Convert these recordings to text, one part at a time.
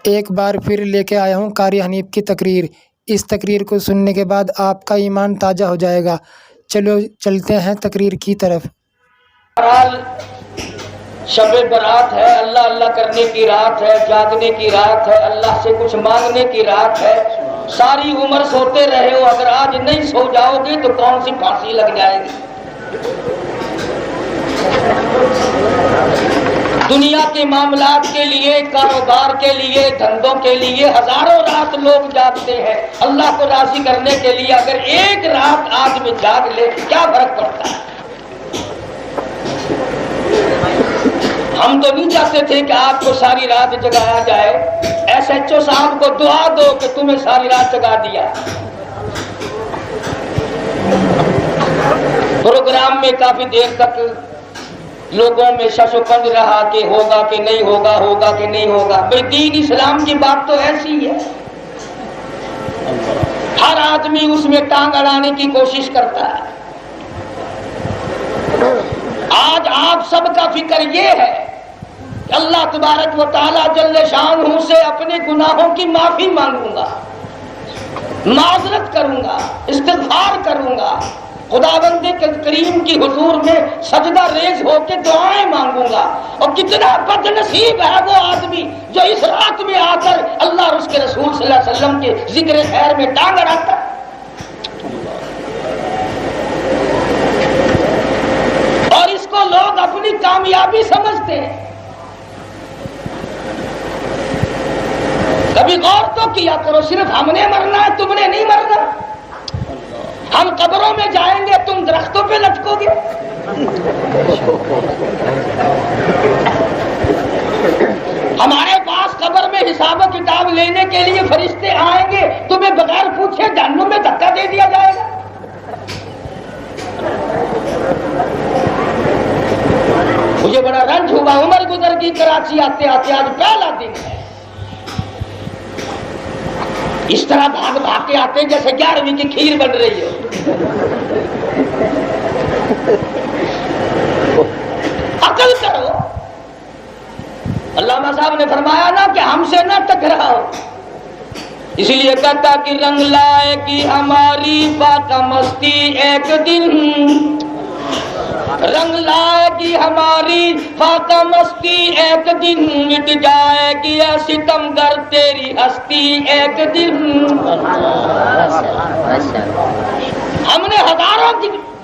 ایک بار پھر لے کے آیا ہوں قاری حنیف کی تقریر۔ اس تقریر کو سننے کے بعد آپ کا ایمان تازہ ہو جائے گا۔ چلو چلتے ہیں تقریر کی طرف۔ شب برات ہے، اللہ اللہ کرنے کی رات ہے، جاگنے کی رات ہے، اللہ سے کچھ مانگنے کی رات ہے۔ ساری عمر سوتے رہے ہو، اگر آج نہیں سو جاؤ گے تو کون سی پھانسی لگ جائے گی۔ دنیا کے معاملات کے لیے، کاروبار کے لیے، دھندوں کے لیے ہزاروں رات لوگ جاگتے ہیں اللہ کو راضی کرنے کے لیے۔ اگر ایک رات آج میں جاگ لے کیا فرق پڑتا ہے؟ ہم تو نہیں چاہتے تھے کہ آپ کو ساری رات جگایا جائے۔ ایس ایچ او صاحب کو دعا دو کہ تمہیں ساری رات جگا دیا۔ پروگرام میں کافی دیر تک لوگوں میں شش و پنج رہا کہ ہوگا کہ نہیں ہوگا، ہوگا کہ نہیں ہوگا۔ بھئی دین اسلام کی بات تو ایسی ہے، ہر آدمی اس میں ٹانگ اڑانے کی کوشش کرتا ہے۔ آج آپ سب کا فکر یہ ہے کہ اللہ تبارک و تعالی جل شانہ سے اپنے گناہوں کی معافی مانگوں گا، معذرت کروں گا، استغفار کروں گا، خداوند کریم کی حضور میں سجدہ ریز ہو کے دعائیں مانگوں گا۔ اور کتنا بد نصیب ہے وہ آدمی جو اس رات میں آ کر اللہ اور اس کے رسول صلی اللہ علیہ وسلم کے ذکر خیر میں ٹانگ اڑاتا ہے۔ اور اس کو لوگ اپنی کامیابی سمجھتے ہیں۔ کبھی غور تو کیا کرو، صرف ہم نے مرنا ہے، تم نے نہیں مرنا۔ ہم قبروں میں جائیں گے، تم درختوں پہ لٹکو گے۔ ہمارے پاس قبر میں حساب و کتاب لینے کے لیے فرشتے آئیں گے، تمہیں بغیر پوچھے جہنم میں دھکا دے دیا جائے گا۔ مجھے بڑا رنج ہوا، عمر گزر گئی کراچی آتے آتے، آج پہلا دن ہے۔ اس طرح بھاگ بھاگ کے آتے جیسے 11ویں کی کھیر بن رہی ہو۔ عقل کرو۔ علامہ صاحب نے فرمایا نا کہ ہم سے نہ ٹکراؤ، اسی لیے کہتا کہ رنگ لائے گی ہماری فاقہ مستی ایک دن، رنگ لائے گی ہماری فاقہ مستی ایک دن، مٹ جائے گی ستم گر تیری ہستی ایک دن۔ ہم نے ہزاروں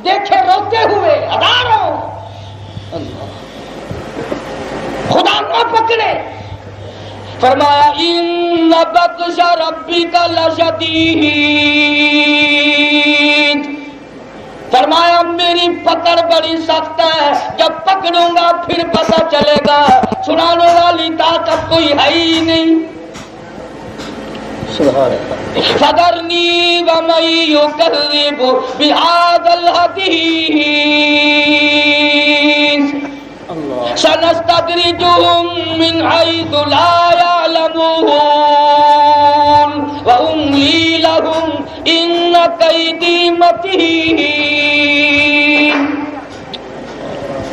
دیکھے روتے ہوئے، ہزاروں، خدا نہ پکڑے۔ فرمایا ان بطش ربک لشدید، فرمایا میری پکڑ بڑی سخت ہے، جب پکڑوں گا پھر پتہ چلے گا چھڑانے والی طاقت کوئی ہے ہی نہیں۔ فذرنی ومن یکذب بہذا الحدیث سنستدرجهم من حیث لا یعلمون واملی لهم ان کیدی متین۔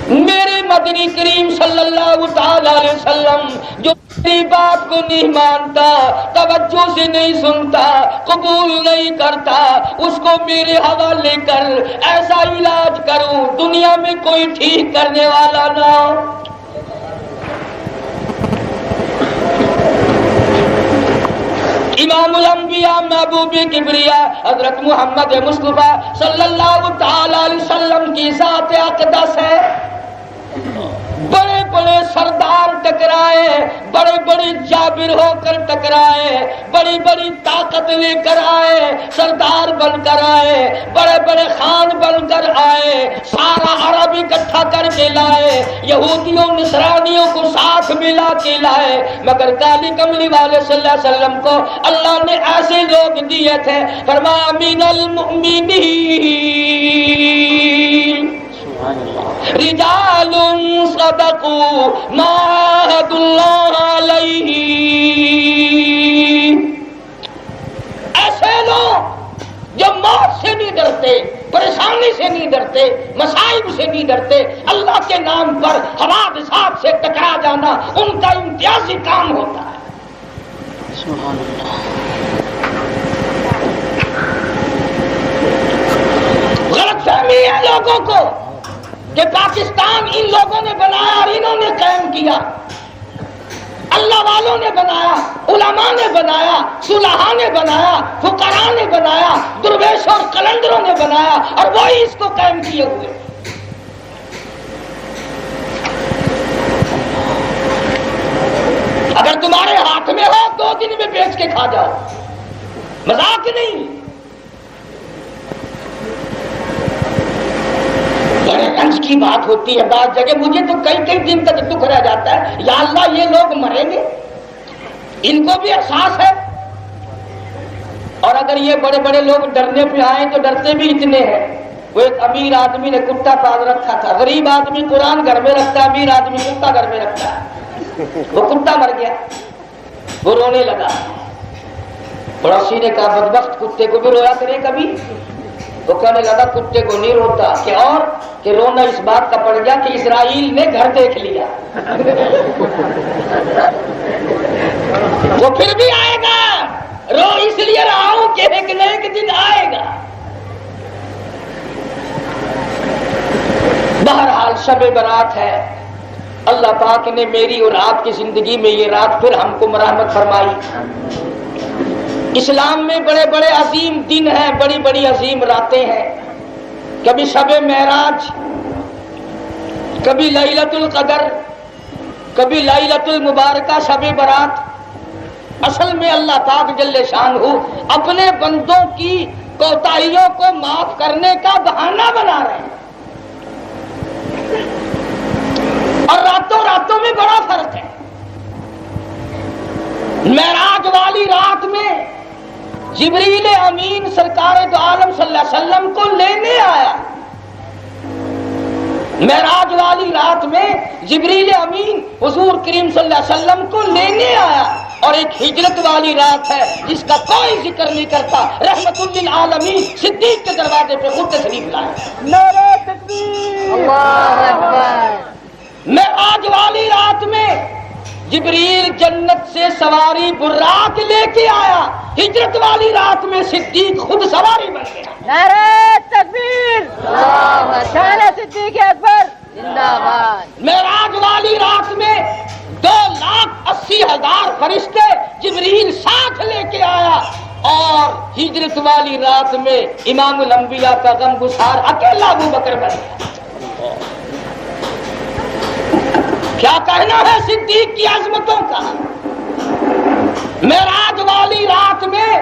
میرے مدنی کریم صلی اللہ تعالی علیہ وسلم جو میری بات کو نہیں مانتا، توجہ سے نہیں سنتا، قبول نہیں کرتا، اس کو میرے حوالے کر، ایسا علاج کروں دنیا میں کوئی ٹھیک کرنے والا نہ ہو۔ امام الانبیاء محبوب کبریا حضرت محمد مصطفیٰ صلی اللہ تعالی علیہ وسلم کی ذات اقدس ہے۔ بڑے بڑے سردار ٹکرائے، بڑے بڑے جابر ہو کر ٹکرائے، بڑی بڑی طاقت لے کر آئے، سردار بن کر آئے، بڑے بڑے خان بن کر آئے، سارا عرب اکٹھا کر کے لائے، یہودیوں نصرانیوں کو ساتھ ملا کے لائے، مگر کالی کملی والے صلی اللہ علیہ وسلم کو اللہ نے ایسے لوگ دیے تھے۔ فرمایا من المؤمنین رجال صدقوا ما عاهدوا الله علیہ، ایسے لوگ جو موت سے نہیں ڈرتے، پریشانی سے نہیں ڈرتے، مصائب سے نہیں ڈرتے، اللہ کے نام پر حوادثات سے ٹکرا جانا ان کا امتیازی کام ہوتا ہے۔ غلط فہمی ہے لوگوں کو کہ پاکستان ان لوگوں نے بنایا اور انہوں نے قائم کیا. اللہ والوں نے بنایا، علماء نے بنایا، صلحاء نے بنایا، فقراء نے بنایا، درویش اور قلندروں نے بنایا اور وہی اس کو قائم کیے ہوئے. اگر تمہارے ہاتھ میں ہو 2 دن میں بیچ کے کھا جاؤ، مذاق نہیں. بڑے رنج کی بات ہوتی ہے بعض جگہ. مجھے تو کئی دن تک دکھ رہ جاتا ہے، یا اللہ یہ لوگ مریں گے، ان کو بھی احساس ہے. اور اگر یہ بڑے بڑے لوگ ڈرنے پہ آئیں تو ڈرتے بھی اتنے ہیں. وہ ایک امیر آدمی نے کتا پال رکھا تھا، غریب آدمی قرآن گھر میں رکھتا ہے، امیر آدمی کتا گھر میں رکھتا ہے. وہ کتا مر گیا، وہ رونے لگا. پڑوسی نے کہا بدبخت کتے کو بھی رویا کرے کبھی. وہ کہنے لگا کتے کو نہیں روتا، کہ اور کہ رونا اس بات کا پڑ گیا کہ اسرائیل نے گھر دیکھ لیا. وہ پھر بھی آئے گا، رو اس لیے رہا ہوں کہ ایک نہ ایک دن آئے گا. بہرحال شب برات ہے. اللہ پاک نے میری اور آپ کی زندگی میں یہ رات پھر ہم کو مرحمت فرمائی. اسلام میں بڑے بڑے عظیم دن ہیں، بڑی بڑی عظیم راتیں ہیں. کبھی شب معراج، کبھی لیلۃ القدر، کبھی لیلۃ المبارکہ شب برات. اصل میں اللہ پاک جل شانہ اپنے بندوں کی کوتاہیوں کو معاف کرنے کا بہانہ بنا رہے ہیں. اور راتوں میں بڑا فرق ہے. معراج والی رات میں جبریل امین سرکار دو عالم صلی اللہ علیہ وسلم کو لینے آیا. معراج والی رات میں جبریل امین حضور کریم صلی اللہ علیہ وسلم کو لینے آیا. اور ایک ہجرت والی رات ہے جس کا کوئی ذکر نہیں کرتا. رحمت للعالمین صدیق کے دروازے پہ خود تشریف لائے. نعرہ تکبیر، اللہ اکبر. معراج والی رات میں جبریل جنت سے سواری براق لے کے آیا. ہجرت والی رات میں صدیق خود سواری بن گیا. نعرہ تکبیر، شان صدیق اکبر زندہ باد. معراج والی رات میں 2,80,000 فرشتے جبریل ساتھ لے کے آیا. اور ہجرت والی رات میں امام الانبیاء کا غم گسار اکیلا ابو بکر بن گیا. کیا کہنا ہے صدیق کی عظمتوں کا. معراج والی رات میں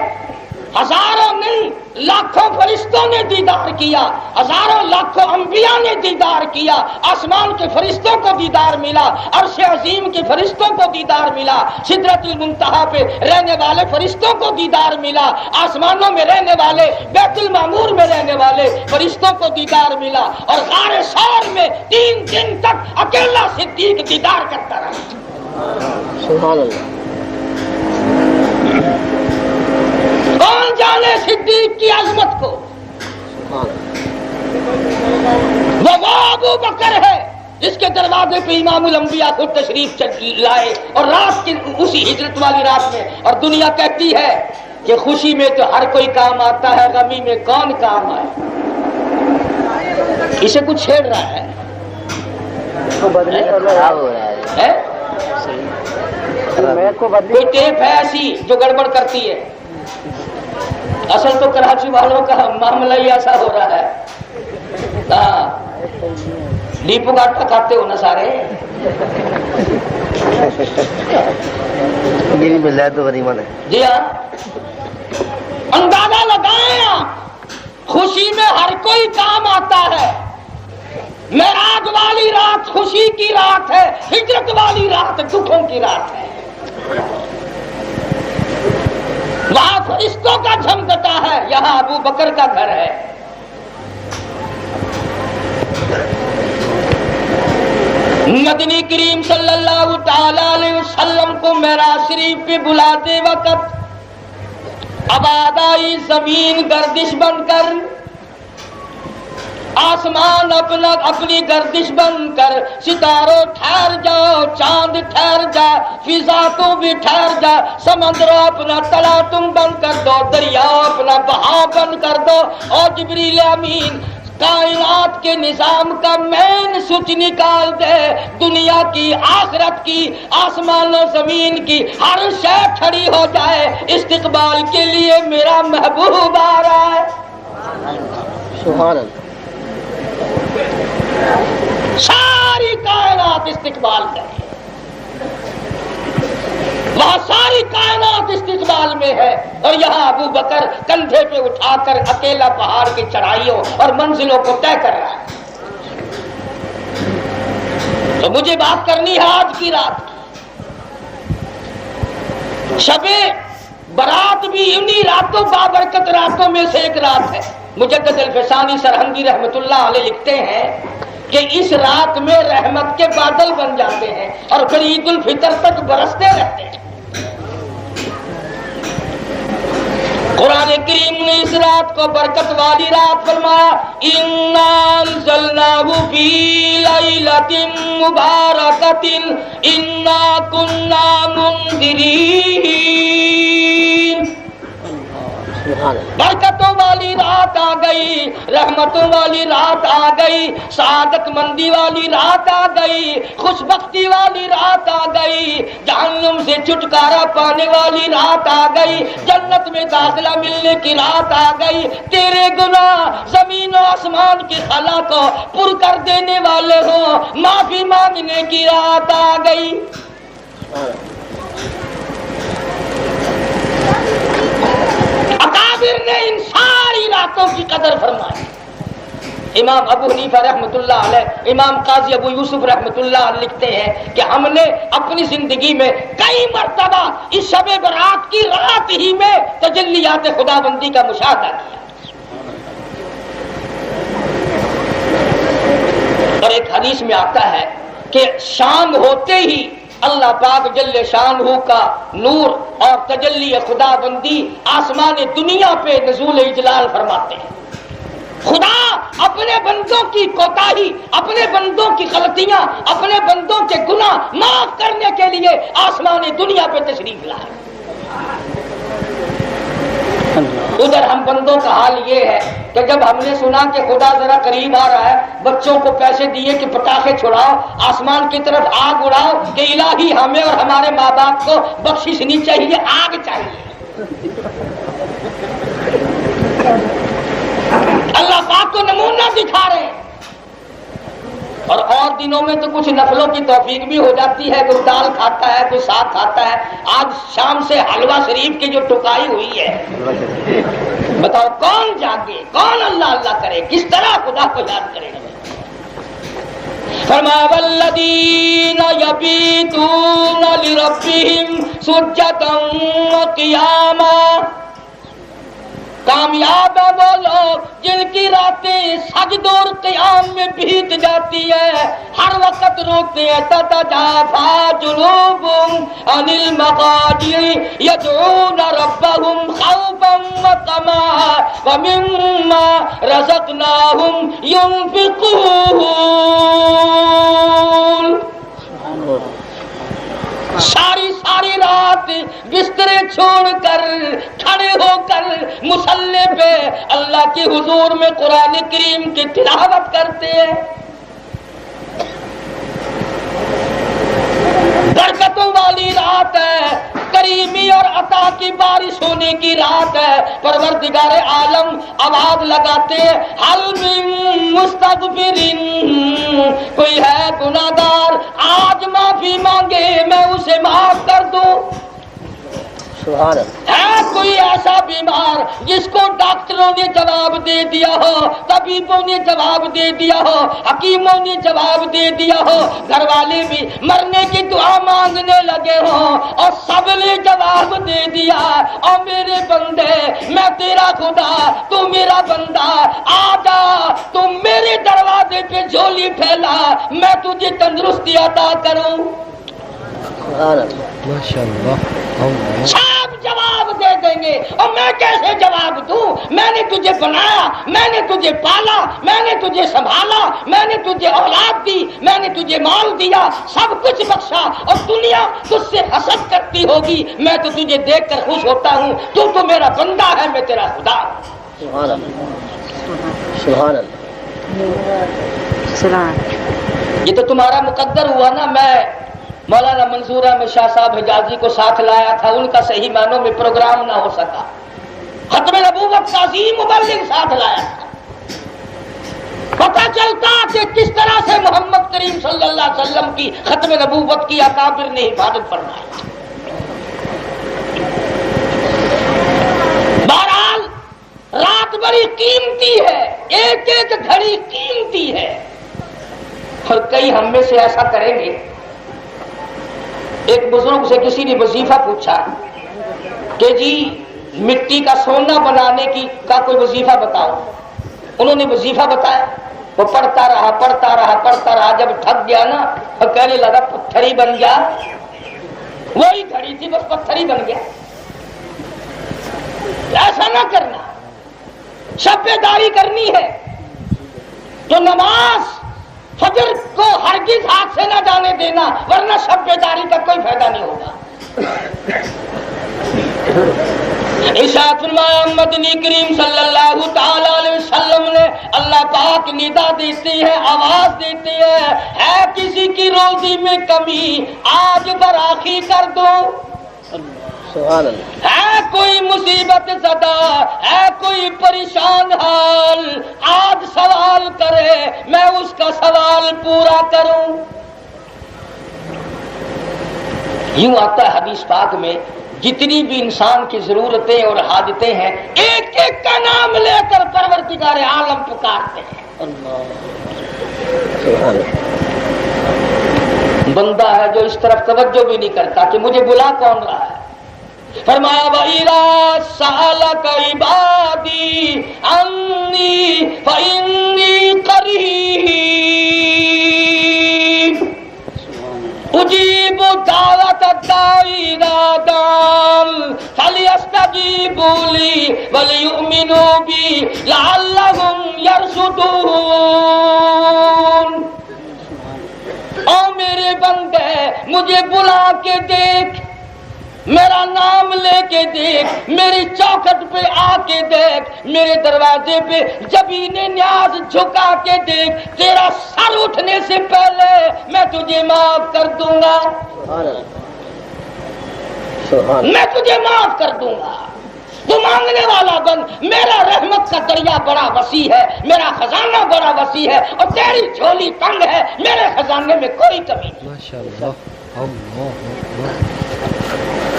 ہزاروں نہیں لاکھوں فرشتوں نے دیدار کیا، ہزاروں لاکھوں انبیاء نے دیدار کیا. آسمان کے فرشتوں کو دیدار ملا، عرش عظیم کے فرشتوں کو دیدار ملا، سدرۃ المنتہا پہ رہنے والے فرشتوں کو دیدار ملا، آسمانوں میں رہنے والے، بیت المعمور میں رہنے والے فرشتوں کو دیدار ملا. اور غار ثور میں 3 دن تک اکیلا صدیق دیدار کرتا رہا. سبحان اللہ. کون جانے صدیق کی عظمت کو. وہ ابو بکر ہے جس کے دروازے پہ امام الانبیاء خود تشریف لائے اور رات کی اسی ہجرت والی رات میں. اور دنیا کہتی ہے کہ خوشی میں تو ہر کوئی کام آتا ہے، غمی میں کون کام آئے. اسے کچھ چھیڑ رہا ہے. کوئی ٹیپ ہے ایسی جو گڑبڑ کرتی ہے. اصل تو کراچی والوں کا معاملہ ہی ایسا ہو رہا ہے. ڈیپو کا آٹا کھاتے ہو نا سارے. جی ہاں، اندازہ لگائیں آپ، خوشی میں ہر کوئی کام آتا ہے. معراج والی رات خوشی کی رات ہے، ہجرت والی رات دکھوں کی رات ہے. وہاں فرشتوں کا جھمکتا ہے، یہاں ابو بکر کا گھر ہے. مدنی کریم صلی اللہ تعالی علیہ وسلم کو معراج شریف پہ بلاتے وقت آبادائی زمین گردش بن کر آسمان اپنی گردش بند کر، ستاروں ٹھہر جاؤ، چاند ٹھہر جا، فضا تو بھی ٹھہر جا، سمندروں اپنا تلا تم بند کر دو، دریاؤ اپنا بہاؤ بند کر دو، اور جبریل امین کائنات کے نظام کا مین سوئچ نکال دے، دنیا کی، آخرت کی، آسمان و زمین کی ہر شے کھڑی ہو جائے، استقبال کے لیے میرا محبوب آ رہا ہے۔ سبحان اللہ۔ ساری کائنات استقبال کرے، وہاں ساری کائنات استقبال میں ہے، اور یہاں ابو بکر کندھے پہ اٹھا کر اکیلا پہاڑ کی چڑھائیوں اور منزلوں کو طے کر رہا ہے۔ تو مجھے بات کرنی ہے آج کی رات کی۔ شب برات بھی انہی راتوں، بابرکت راتوں میں سے ایک رات ہے۔ مجدد الفسانی سرہندی رحمت اللہ علیہ لکھتے ہیں کہ اس رات میں رحمت کے بادل بن جاتے ہیں اور پھر عید الفطر تک برستے رہتے ہیں۔ قرآن کریم نے اس رات کو برکت والی رات فرمایا، اِنَّا أَنزَلْنَاهُ فِي لَيْلَةٍ مُبَارَكَةٍ إِنَّا كُنَّا مُنذِرِينَ۔ برکتوں والی رات آ گئی، رحمتوں والی رات آ گئی، سعادت مندی والی رات آ گئی، خوش بختی والی رات آ گئی، جہنم سے چھٹکارا پانے والی رات آ گئی، جنت میں داخلہ ملنے کی رات آ گئی، تیرے گناہ زمین و آسمان کی خلا کو پر کر دینے والے ہوں، معافی مانگنے کی رات آ گئی۔ اکابر نے ان ساری راتوں کی قدر فرمائی۔ امام ابو حنیفہ رحمۃ اللہ علیہ، امام قاضی ابو یوسف رحمۃ اللہ علیہ لکھتے ہیں کہ ہم نے اپنی زندگی میں کئی مرتبہ اس شب برات کی رات ہی میں تجلیات خدا بندی کا مشاہدہ کیا۔ اور ایک حدیث میں آتا ہے کہ شام ہوتے ہی اللہ پاک جل شانہ کا نور اور تجلی خدا بندی آسمان دنیا پہ نزول اجلال فرماتے ہیں۔ خدا اپنے بندوں کی کوتاہی، اپنے بندوں کی غلطیاں، اپنے بندوں کے گناہ معاف کرنے کے لیے آسمان دنیا پہ تشریف لائے۔ ادھر ہم بندوں کا حال یہ ہے کہ جب ہم نے سنا کہ خدا ذرا قریب آ رہا ہے، بچوں کو پیسے دیے کہ پٹاخے چھڑاؤ، آسمان کی طرف آگ اڑاؤ کہ الہی ہمیں اور ہمارے ماں باپ کو بخشش نہیں چاہیے، آگ چاہیے۔ اللہ پاک کو نمونہ دکھا رہے ہیں۔ اور دنوں میں تو کچھ نفلوں کی توفیق بھی ہو جاتی ہے، کوئی دال کھاتا ہے، کوئی ساگ کھاتا ہے۔ آج شام سے حلوہ شریف کی جو ٹکائی ہوئی ہے، بتاؤ کون جاگے، کون اللہ اللہ کرے، کس طرح خدا کو یاد کرے گا؟ فرمایا والذین یبیتون لربہم سجدا وقیاما۔ کامیاب ہے وہ لوگ جن کی راتیں سجد اور قیام میں بیت جاتی ہے، ہر وقت روکتے ہیں۔ تتجافی جنوبہم عن المضاجع یدعون ربہم خوفا وطمعا ومما رزقناہم ينفقون۔ ساری رات بسترے چھوڑ کر کھڑے ہو کر مصلی پہ اللہ کے حضور میں قرآن کریم کی تلاوت کرتے ہیں۔ برکتوں والی رات ہے، کریمی اور عطا کی بارش ہونے کی رات ہے۔ پروردگار عالم آواز لگاتے ہیں، حل من مستغفرین، کوئی ہے گناہگار آج معافی مانگے میں اسے معاف کر دوں۔ سبحان اللہ۔ ہے کوئی ایسا بیمار جس کو ڈاکٹروں نے جواب دے دیا ہو، طبیبوں نے جواب دے دیا ہو، حکیموں نے جواب دے دیا ہو، گھر والے بھی مرنے کی دعا مانگنے لگے ہوں اور سب نے جواب دے دیا، اور میرے بندے میں تیرا خدا تو میرا بندہ، آ جا تو میرے دروازے پہ جھولی پھیلا، میں تجھے تندرستی عطا کروں۔ سبحان اللہ۔ سب جواب دے دے دیں گے اور میں کیسے جواب دوں؟ میں نے تجھے بنایا، میں نے تجھے پالا، میں نے تجھے سنبھالا، میں نے تجھے اولاد دی، میں نے تجھے مال دیا، سب کچھ بخشا، اور دنیا تجھ سے حسد کرتی ہوگی، میں تو تجھے دیکھ کر خوش ہوتا ہوں، تو میرا بندہ ہے، میں تیرا خدا ہوں۔ سبحان اللہ، سبحان اللہ، یہ تو تمہارا مقدر ہوا نا۔ میں مولانا منظور احمد شاہ صاحب حجازی کو ساتھ لایا تھا، ان کا صحیح معنوں میں پروگرام نہ ہو سکا، ختم نبوت کا عظیم مبلغ ساتھ لایا تھا، پتہ چلتا کہ کس طرح سے محمد کریم صلی اللہ علیہ وسلم کی ختم نبوت کی اکابر نے حفاظت فرمائی۔ بہرحال رات بڑی قیمتی ہے، ایک ایک گھڑی قیمتی ہے، اور کئی ہم میں سے ایسا کریں گے۔ ایک بزرگ سے کسی نے وظیفہ پوچھا کہ جی مٹی کا سونا بنانے کا کوئی وظیفہ بتاؤ۔ انہوں نے وظیفہ بتایا، وہ پڑھتا رہا، جب تھک گیا نا تو کہنے لگا پتھر ہی بن گیا، وہی گھڑی تھی بس پتھر ہی بن گیا۔ ایسا نہ کرنا، شب بیداری کرنی ہے تو نماز فجر کو ہرگز ہاتھ سے نہ جانے دینا، ورنہ شب بیداری کا کوئی فائدہ نہیں ہوگا۔ ارشاد فرمایا مدنی کریم صلی اللہ تعالی علیہ وسلم نے، اللہ پاک ندا دیتی ہے، آواز دیتی ہے کسی کی روزی میں کمی آج براخی کر دو، سبحان اللہ، ہے کوئی مصیبت زدہ، ہے کوئی پریشان حال، آج سوال کرے میں اس کا سوال پورا کروں۔ یوں آتا ہے حدیث پاک میں، جتنی بھی انسان کی ضرورتیں اور حاجتیں ہیں ایک ایک کا نام لے کر پروردگار عالم پکارتے ہیں۔ اللہ، سبحان اللہ، بندہ ہے جو اس طرف توجہ بھی نہیں کرتا کہ مجھے بلا کون رہا ہے۔ فرمایا وَإِذَا سَأَلَكَ عِبَادِي عَنِّي فَإِنِّي قَرِيبٌ أُجِيبُ دَعْوَةَ الدَّاعِ إِذَا دَعَانِ فَلْيَسْتَجِيبُوا لِي وَلْيُؤْمِنُوا بِي لَعَلَّهُمْ يَرْشُدُونَ۔ او میرے بندے مجھے بلا کے دیکھ، میرا نام لے کے دیکھ، میری چوکھٹ پہ آ کے دیکھ، میرے دروازے پہ جبین نیاز جھکا کے دیکھ، تیرا سر اٹھنے سے پہلے میں تجھے معاف کر دوں گا، سبحان اللہ، سبحان اللہ، میں تجھے معاف کر دوں گا۔ تو مانگنے والا بن، میرا رحمت کا دریا بڑا وسیع ہے، میرا خزانہ بڑا وسیع ہے، اور تیری جھولی تنگ ہے، میرے خزانے میں کوئی کمی نہیں۔ ماشاءاللہ،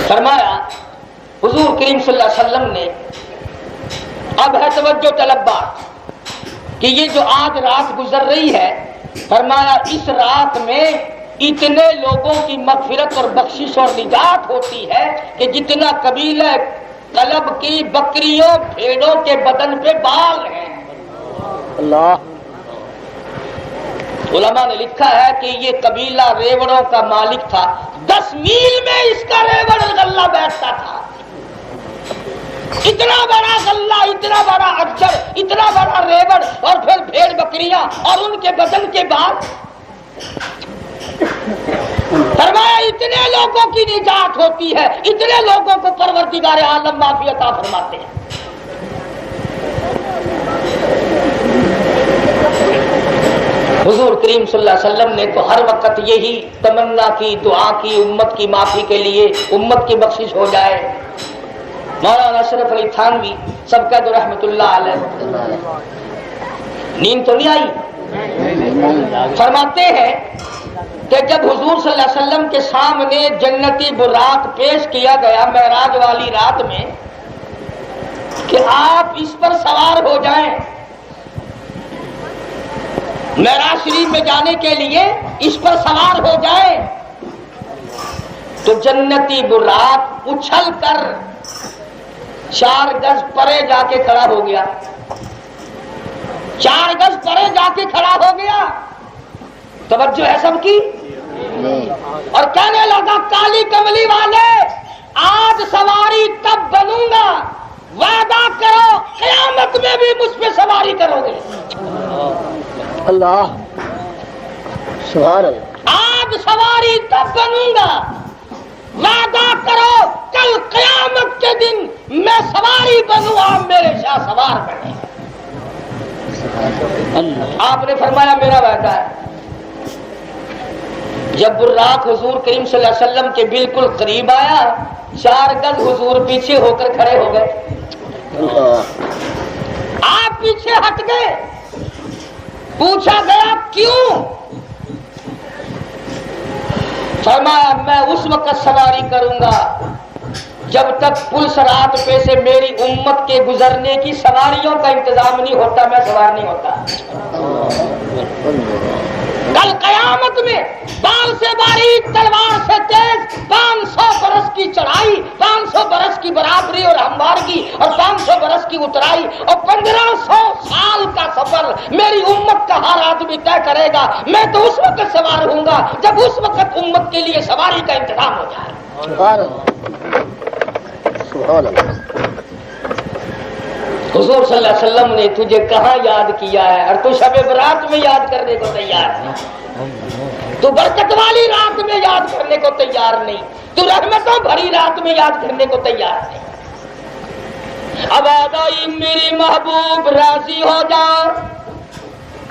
فرمایا حضور کریم صلی اللہ علیہ وسلم نے، اب ہے توجہ طلب بات کہ یہ جو آج رات گزر رہی ہے، فرمایا اس رات میں اتنے لوگوں کی مغفرت اور بخشش اور نجات ہوتی ہے کہ جتنا قبیلہ کلب کی بکریوں بھیڑوں کے بدن پہ بال ہیں۔ اللہ، علماء نے لکھا ہے کہ یہ قبیلہ ریوڑوں کا مالک تھا، 10 میل میں اس کا ریوڑ غلہ بیٹھتا تھا، اتنا بڑا غلہ، اتنا بڑا اجر، اتنا بڑا ریوڑ، اور پھر بھیڑ بکریاں اور ان کے بدن کے بعد فرمایا اتنے لوگوں کی نجات ہوتی ہے، اتنے لوگوں کو پروردگار عالم معافی عطا فرماتے ہیں۔ حضور کریم صلی اللہ علیہ وسلم نے تو ہر وقت یہی تمنا کی، دعا کی، امت کی معافی کے لیے، امت کی بخشش ہو جائے۔ مولانا اشرف علی تھانوی سب کہہ دو رحمت اللہ علیہ، نیند تو نہیں آئی؟ فرماتے ہیں کہ جب حضور صلی اللہ علیہ وسلم کے سامنے جنتی براق پیش کیا گیا معراج والی رات میں کہ آپ اس پر سوار ہو جائیں، معراج شریف میں جانے کے لیے اس پر سوار ہو جائیں، تو جنتی براق اچھل کر 4 گز پرے جا کے کھڑا ہو گیا، 4 گز پرے جا کے کھڑا ہو گیا، توجہ ہے سب کی، اور کہنے لگا کالی کملی والے آج سواری تب بنوں گا قیامت میں بھی مجھ پہ سواری کرو گے. اللہ سبحان اللہ. آج سواری تب بنوں گا، وعدہ کرو کل قیامت کے دن میں سواری بنوں، آپ میرے شاہ سوار بنے. آپ نے فرمایا میرا وعدہ ہے. جب براق حضور کریم صلی اللہ علیہ وسلم کے بالکل قریب آیا، 4 گز حضور پیچھے ہو کر کھڑے ہو گئے. آپ پیچھے ہٹ گئے. پوچھا گیا کیوں؟ فرمایا میں اس وقت سواری کروں گا جب تک پل صراط پہ سے میری امت کے گزرنے کی سواریوں کا انتظام نہیں ہوتا، میں سوار نہیں ہوتا. کل قیامت میں بال سے باریک تلوار سے تیز 500 برس کی چڑھائی، 500 برس کی برابری اور ہموارگی اور 500 برس کی اترائی اور 1500 سال کا سفر میری امت کا ہر آدمی طے کرے گا. میں تو اس وقت سوار ہوں گا جب اس وقت امت کے لیے سواری کا انتظام ہو جائے. سبحان اللہ سبحان اللہ. حضور صلی اللہ علیہ وسلم نے تجھے کہاں یاد کیا ہے اور تو شب برات میں یاد کرنے کو تیار نہیں، تو برکت والی رات میں یاد کرنے کو تیار نہیں، تو رحمتوں بھری رات میں یاد کرنے کو تیار نہیں. اب آدائی میری محبوب راضی ہو جا،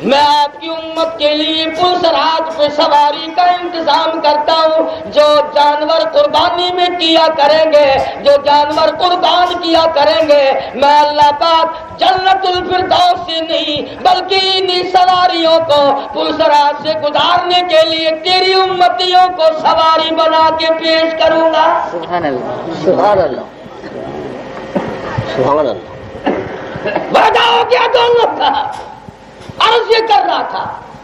میں آپ کی امت کے لیے پل صراط پہ سواری کا انتظام کرتا ہوں. جو جانور قربانی میں کیا کریں گے، جو جانور قربان کیا کریں گے، میں اللہ پاک جنت الفردوس سے نہیں بلکہ انہی سواریوں کو پل صراط سے گزارنے کے لیے تیری امتیوں کو سواری بنا کے پیش کروں گا. سبحان اللہ سبحان اللہ سبحان اللہ. وعدہ ہو گیا دونوں کا. عرض یہ کر رہا تھا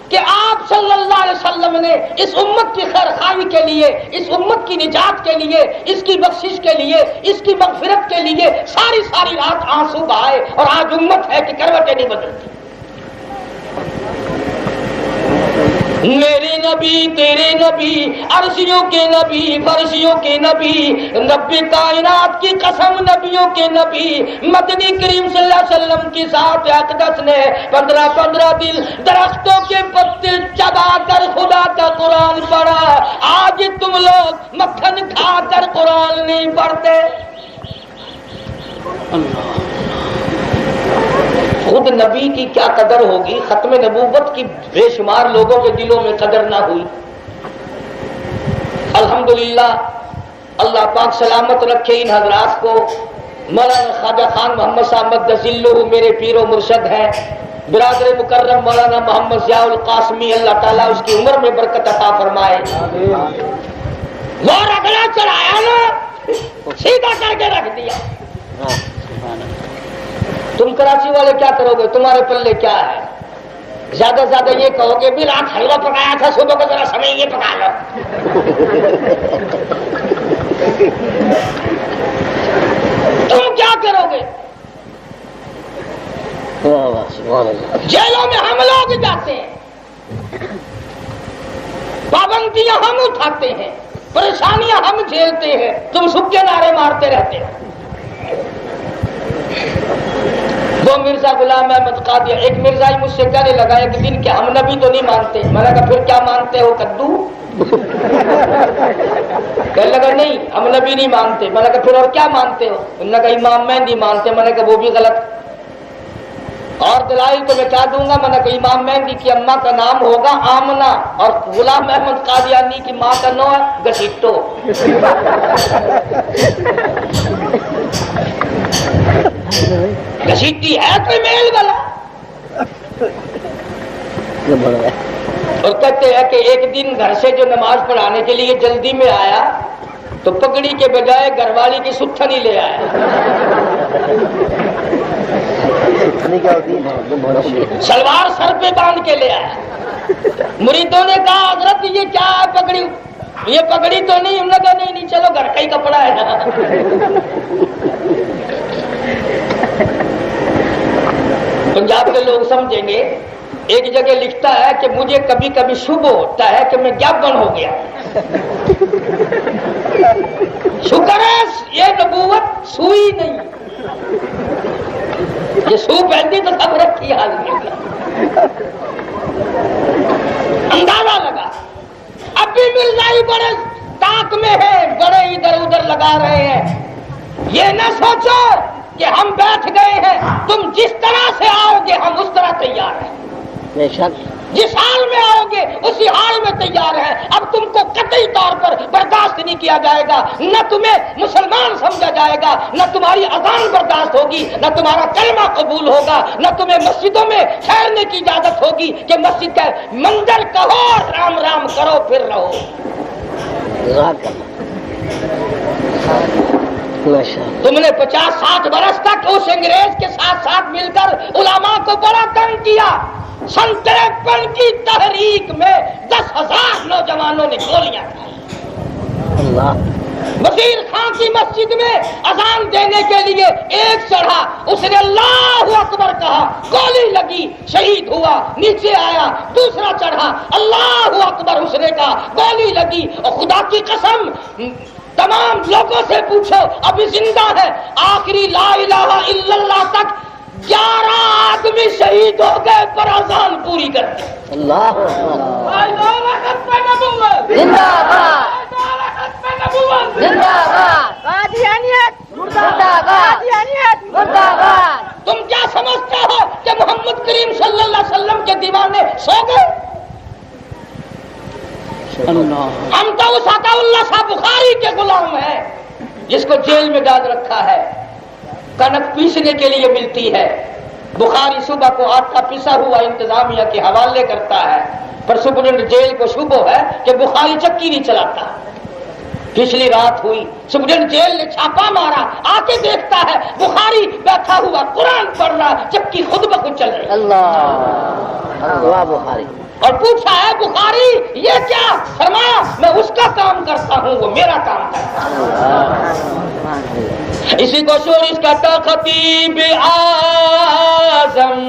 کہ آپ صلی اللہ علیہ وسلم نے اس امت کی خیر خواہی کے لیے، اس امت کی نجات کے لیے، اس کی بخشش کے لیے، اس کی مغفرت کے لیے ساری رات آنسو بہائے، اور آج امت ہے کہ کروٹیں نہیں بدلتی. میرے نبی تیرے نبی، عرشیوں کے نبی، فرشیوں کے نبی، رب کائنات کی قسم نبیوں کے نبی مدنی کریم صلی اللہ علیہ وسلم کی ذات اقدس نے 15 دن درختوں کے پتے چبا کر خدا کا قرآن پڑھا. آج تم لوگ مکھن کھا کر قرآن نہیں پڑھتے. خود نبی کی کیا قدر ہوگی، ختم نبوت کی بے شمار لوگوں کے دلوں میں قدر نہ ہوئی. الحمدللہ اللہ پاک سلامت رکھے ان حضرات کو. مولانا خواجہ خان محمد صاحب مدذلہ میرے پیر و مرشد ہیں. برادر مکرم مولانا محمد ضیاء القاسمی، اللہ تعالیٰ اس کی عمر میں برکت عطا فرمائے. وہ رگڑا چڑھایا نا، سیدھا کر کے رکھ دیا. تم کراچی والے کیا کرو گے؟ تمہارے پلے کیا ہے؟ زیادہ سے زیادہ یہ کہو گے بھی رات حلوہ پکایا تھا، صبح کو ذرا سمے یہ پکا لو. تم کیا کرو گے؟ جیلوں میں ہم لوگ جاتے ہیں، پابندیاں ہم اٹھاتے ہیں، پریشانیاں ہم جھیلتے ہیں، تم سب کے نعرے مارتے رہتے ہو. وہ مرزا غلام احمد قادری، ایک مرزا ہی مجھ سے کہنے لگا ایک دن کہ ہم نبی تو نہیں مانتے. میں نے کہا پھر کیا مانتے ہو؟ کدو. کہنے لگا نہیں ہم نبی نہیں مانتے. میں نے کہا پھر اور کیا مانتے ہو؟ انہوں نے کہا امام مہدی مانتے. میں نے کہا وہ بھی غلط. اور دلائل تو میں کیا دوں گا؟ میں نے کہا امام مہدی کی اماں کا نام ہوگا آمنہ اور غلام احمد قادیانی کی ماں کا نام ہے گسیٹو. گسیٹی ہے کوئی میل والا؟ اور کہتے ہیں کہ ایک دن گھر سے جو نماز پڑھانے کے لیے جلدی میں آیا تو پگڑی کے بجائے گھر والی کی ستھن ہی لے آیا. سلوار سر پہ باندھ کے لے آیا. مریدوں نے کہا حضرت یہ کیا ہے پگڑی؟ یہ پگڑی تو نہیں. ہم نے کہا نہیں چلو گھر کا ہی کپڑا ہے نا. پنجاب کے لوگ سمجھیں گے. ایک جگہ لکھتا ہے کہ مجھے کبھی کبھی شبہ ہوتا ہے کہ میں گیابن ہو گیا. شکر ہے یہ نبوت سوئی نہیں. یہ سو پہنتی تو سب رکھی حال اندازہ لگا. اب بھی مرزائی بڑے طاق میں ہے، بڑے ادھر ادھر لگا رہے ہیں. یہ نہ سوچو کہ ہم بیٹھ گئے ہیں، تم جس طرح سے آؤ گے ہم اس طرح تیار ہیں. بے شک. جس حال میں آؤ گے اسی حال میں تیار ہیں. اب تم کو قطعی طور پر برداشت نہیں کیا جائے گا، نہ تمہیں مسلمان سمجھا جائے گا، نہ تمہاری اذان برداشت ہوگی، نہ تمہارا کلمہ قبول ہوگا، نہ تمہیں مسجدوں میں ٹھہرنے کی اجازت ہوگی کہ مسجد کا منظر کہو اور رام رام کرو پھر رہو. تم نے 50-60 برس تک اس انگریز کے ساتھ مل کر علماء کو بڑا تنگ کیا. سن 53 کی تحریک میں 10,000 نوجوانوں نے گولیاں کھائی. وزیر خان کی مسجد میں اذان دینے کے لیے ایک چڑھا، اس نے اللہ اکبر کہا، گولی لگی، شہید ہوا. نیچے آیا، دوسرا چڑھا، اللہ اکبر اس نے کہا، گولی لگی. اور خدا کی قسم تمام لوگوں سے پوچھو ابھی زندہ ہے. آخری لا الہ الا اللہ تک 11 آدمی شہید ہو گئے پر اذان پوری کر دی. اللہ تم کیا سمجھتے ہو کہ محمد کریم صلی اللہ علیہ وسلم کے دیوانے سو گئے؟ ہم تو اس عطا اللہ صاحب بخاری کے غلام ہیں جس کو جیل میں ڈال رکھا ہے. کنک پیسنے کے لیے ملتی ہے. بخاری صبح کو آٹا پسا ہوا انتظامیہ کے حوالے کرتا ہے، پر سپرنٹینڈنٹ جیل کو شبہ ہے کہ بخاری چکی نہیں چلاتا. پچھلی رات ہوئی، سپرنٹینڈنٹ جیل نے چھاپا مارا، آ کے دیکھتا ہے بخاری بیٹھا ہوا قرآن پڑھ رہا، چکی خود بخود چل رہی. اللہ بخاری. اور پوچھا ہے بخاری یہ کیا؟ فرمایا میں اس کا کام کرتا ہوں، وہ میرا کام کرتا ہے. اسی کو شورش کہتا خطیب اعظم،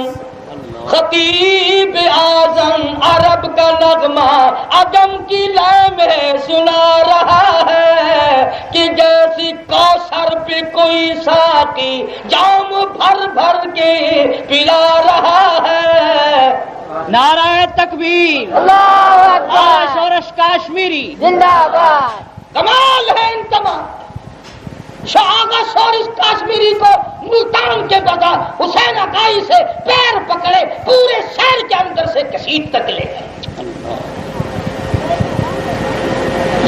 خطیب اعظم عرب کا نغمہ عجم کی لے میں سنا رہا ہے کہ جیسی کوثر پہ کوئی ساقی جام بھر بھر کے پلا رہا ہے. نعرہ تکبیر، اللہ اکبر، شورش کاشمیری زندہ باد. کمال ہے ان تمام. شاہگا شورش کاشمیری کو ملتان کے بغیر حسین اکائی سے پیر پکڑے پورے شہر کے اندر سے کسیٹ تک لے گئے.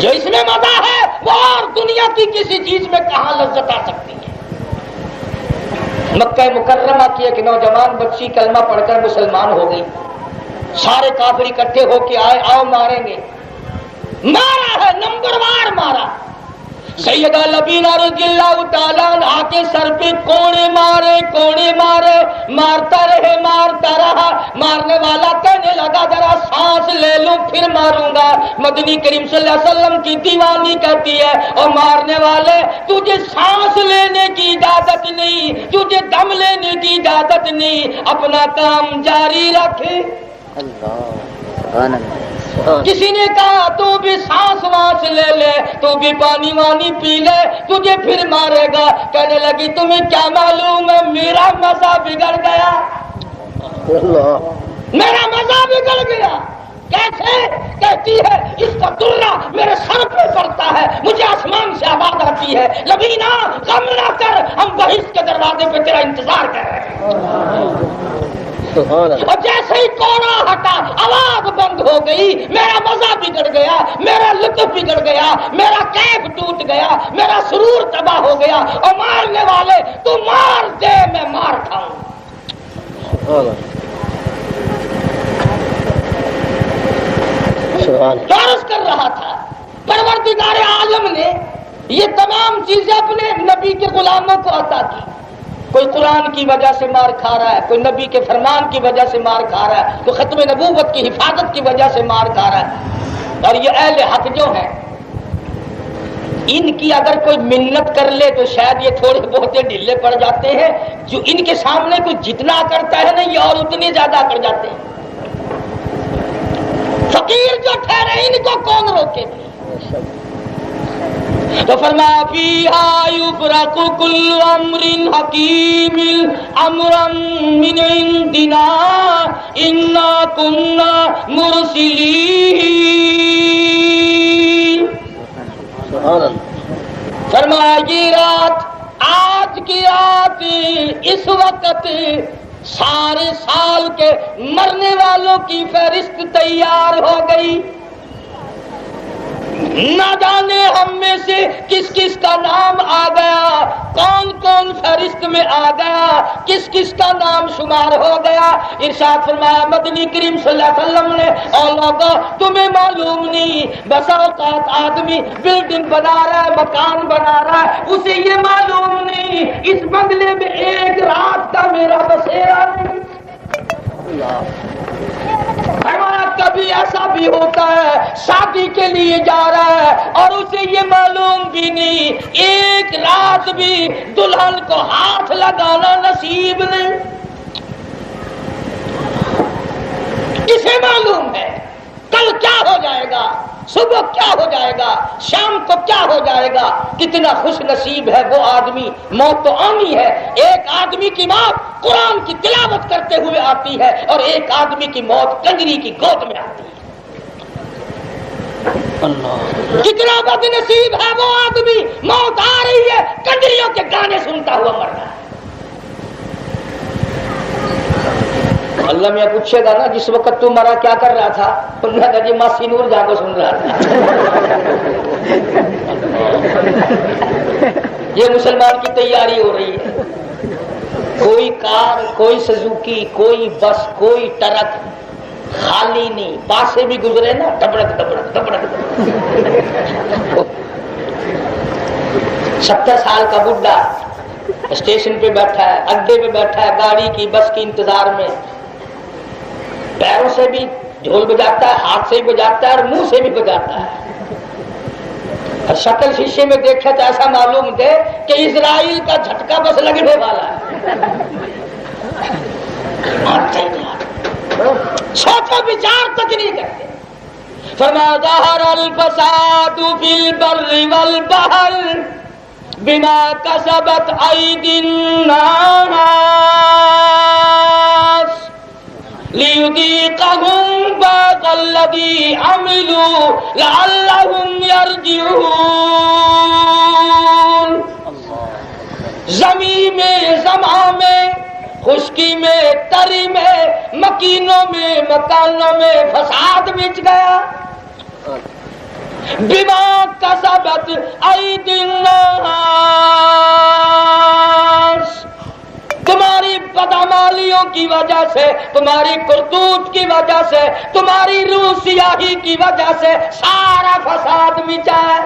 جو اس میں مزہ ہے وہ اور دنیا کی کسی چیز میں کہاں لذت آ سکتی ہے. مکہ مکرمہ کی ایک نوجوان بچی کلمہ پڑھ کر مسلمان ہو گئی. سارے کافر اکٹھے ہو کے آئے، آؤ ماریں گے. مارا ہے، نمبر وار مارا. سیدہ لبینہ رضی اللہ تعالیٰ عنہا کے سر پہ کوڑے مارے، مارتا رہا. مارنے والا کہنے لگا ذرا سانس لے لوں پھر ماروں گا. مدنی کریم صلی اللہ علیہ وسلم کی دیوانی کہتی ہے اور مارنے والے تجھے سانس لینے کی اجازت نہیں، تجھے دم لینے کی اجازت نہیں، اپنا کام جاری رکھے. کسی نے کہا تو بھی سانس وانس لے لے، تو بھی پانی وانی پی لے، تجھے پھر مارے گا. کہنے لگی تمہیں کیا معلوم ہے میرا مزہ بگڑ گیا، میرا مزہ بگڑ گیا. کیسے؟ کہتی ہے اس کا دلہ میرے سر پہ پڑتا ہے، مجھے آسمان سے آواز آتی ہے لبینہ غم نہ کر، ہم بہشت کے دروازے پہ تیرا انتظار کر رہے ہیں. اور جیسے ہی کوڑا ہٹا آواز بند ہو گئی، میرا مزہ بگڑ گیا، میرا لطف بگڑ گیا، میرا کیف ٹوٹ گیا، میرا سرور تباہ ہو گیا. اور مارنے والے تو مار دے میں مار کھاؤں. عرض کر رہا تھا پروردگار عالم نے یہ تمام چیزیں اپنے نبی کے غلاموں کو عطا کی. کوئی قرآن کی وجہ سے مار کھا رہا ہے، کوئی نبی کے فرمان کی وجہ سے مار کھا رہا ہے، کوئی ختم نبوت کی حفاظت کی وجہ سے مار کھا رہا ہے. اور یہ اہل حق جو ہیں ان کی اگر کوئی منت کر لے تو شاید یہ تھوڑے بہت ڈھیلے پڑ جاتے ہیں. جو ان کے سامنے کوئی جتنا کرتا ہے نا یہ اور اتنے زیادہ کر جاتے ہیں. فقیر جو ٹھہرے ان کو کون روکے؟ تو فرمایا فیہا یفرق کل امر حکیم امرا من عندنا انا کنا مرسلین. سبحان اللہ. فرمایا یہ رات، آج کی رات اس وقت سارے سال کے مرنے والوں کی فہرست تیار ہو گئی. نہ جانے ہم میں سے کس کس کا نام آ گیا، کون کون فہرست میں آ گیا، کس کس کا نام شمار ہو گیا. ارشاد فرمایا مدنی کریم صلی اللہ علیہ وسلم نے، اور لوگوں تمہیں معلوم نہیں، بسا اوقات آدمی بلڈنگ بنا رہا ہے، مکان بنا رہا ہے، اسے یہ معلوم نہیں اس بنگلے میں ایک رات کا میرا بسیرا نہیں. فرمایا کبھی ایسا بھی ہوتا ہے شادی کے لیے جا رہا ہے اور اسے یہ معلوم بھی نہیں ایک رات بھی دلہن کو ہاتھ لگانا نصیب نہیں. اسے معلوم ہے کل کیا ہو جائے گا، صبح کیا ہو جائے گا، شام کو کیا ہو جائے گا. کتنا خوش نصیب ہے وہ آدمی. موت تو آنی ہے. ایک آدمی کی موت قرآن کی تلاوت کرتے ہوئے آتی ہے اور ایک آدمی کی موت کنجری کی گود میں آتی ہے. کتنا بد نصیب ہے وہ آدمی، موت آ رہی ہے کنجریوں کے گانے سنتا ہوا مر رہا ہے. اللہ میں پوچھے گا نا جس وقت تو مرا کیا کر رہا تھا، تو میں کہا جی ماسی نور جا کو سن رہا تھا. یہ مسلمان کی تیاری ہو رہی ہے. کوئی کار، کوئی سزوکی، کوئی بس، کوئی ٹرک خالی نہیں. پاسے بھی گزرے نا ڈبڑک ڈبڑک ڈبڑک ڈبڑک. 70 سال کا بڈھا اسٹیشن پہ بیٹھا ہے، اڈے پہ بیٹھا ہے، گاڑی کی بس کی انتظار میں، پیروں سے بھی ڈھول بجاتا ہے، ہاتھ سے بھی بجاتا ہے اور منہ سے بھی بجاتا ہے. اور شکل شیشے میں دیکھا تو ایسا معلوم تھے کہ اسرائیل کا جھٹکا بس لگنے والا ہے. سوچو بچار تک نہیں کرتے. فرمایا ظہر الفساد فی البر والبحر بما کسبت ایدی الناس لیذیقہم بعض الذی عملوا لعلہم یرجعون. زمین میں، زماں میں، خشکی میں، تری میں، مکینوں میں، مکانوں میں فساد مچ گیا. بما کسبت ایدی الناس، تمہاری بدعمالیوں کی وجہ سے، تمہاری کرتوت کی وجہ سے، تمہاری روح سیاہی کی وجہ سے سارا فساد مچا ہے.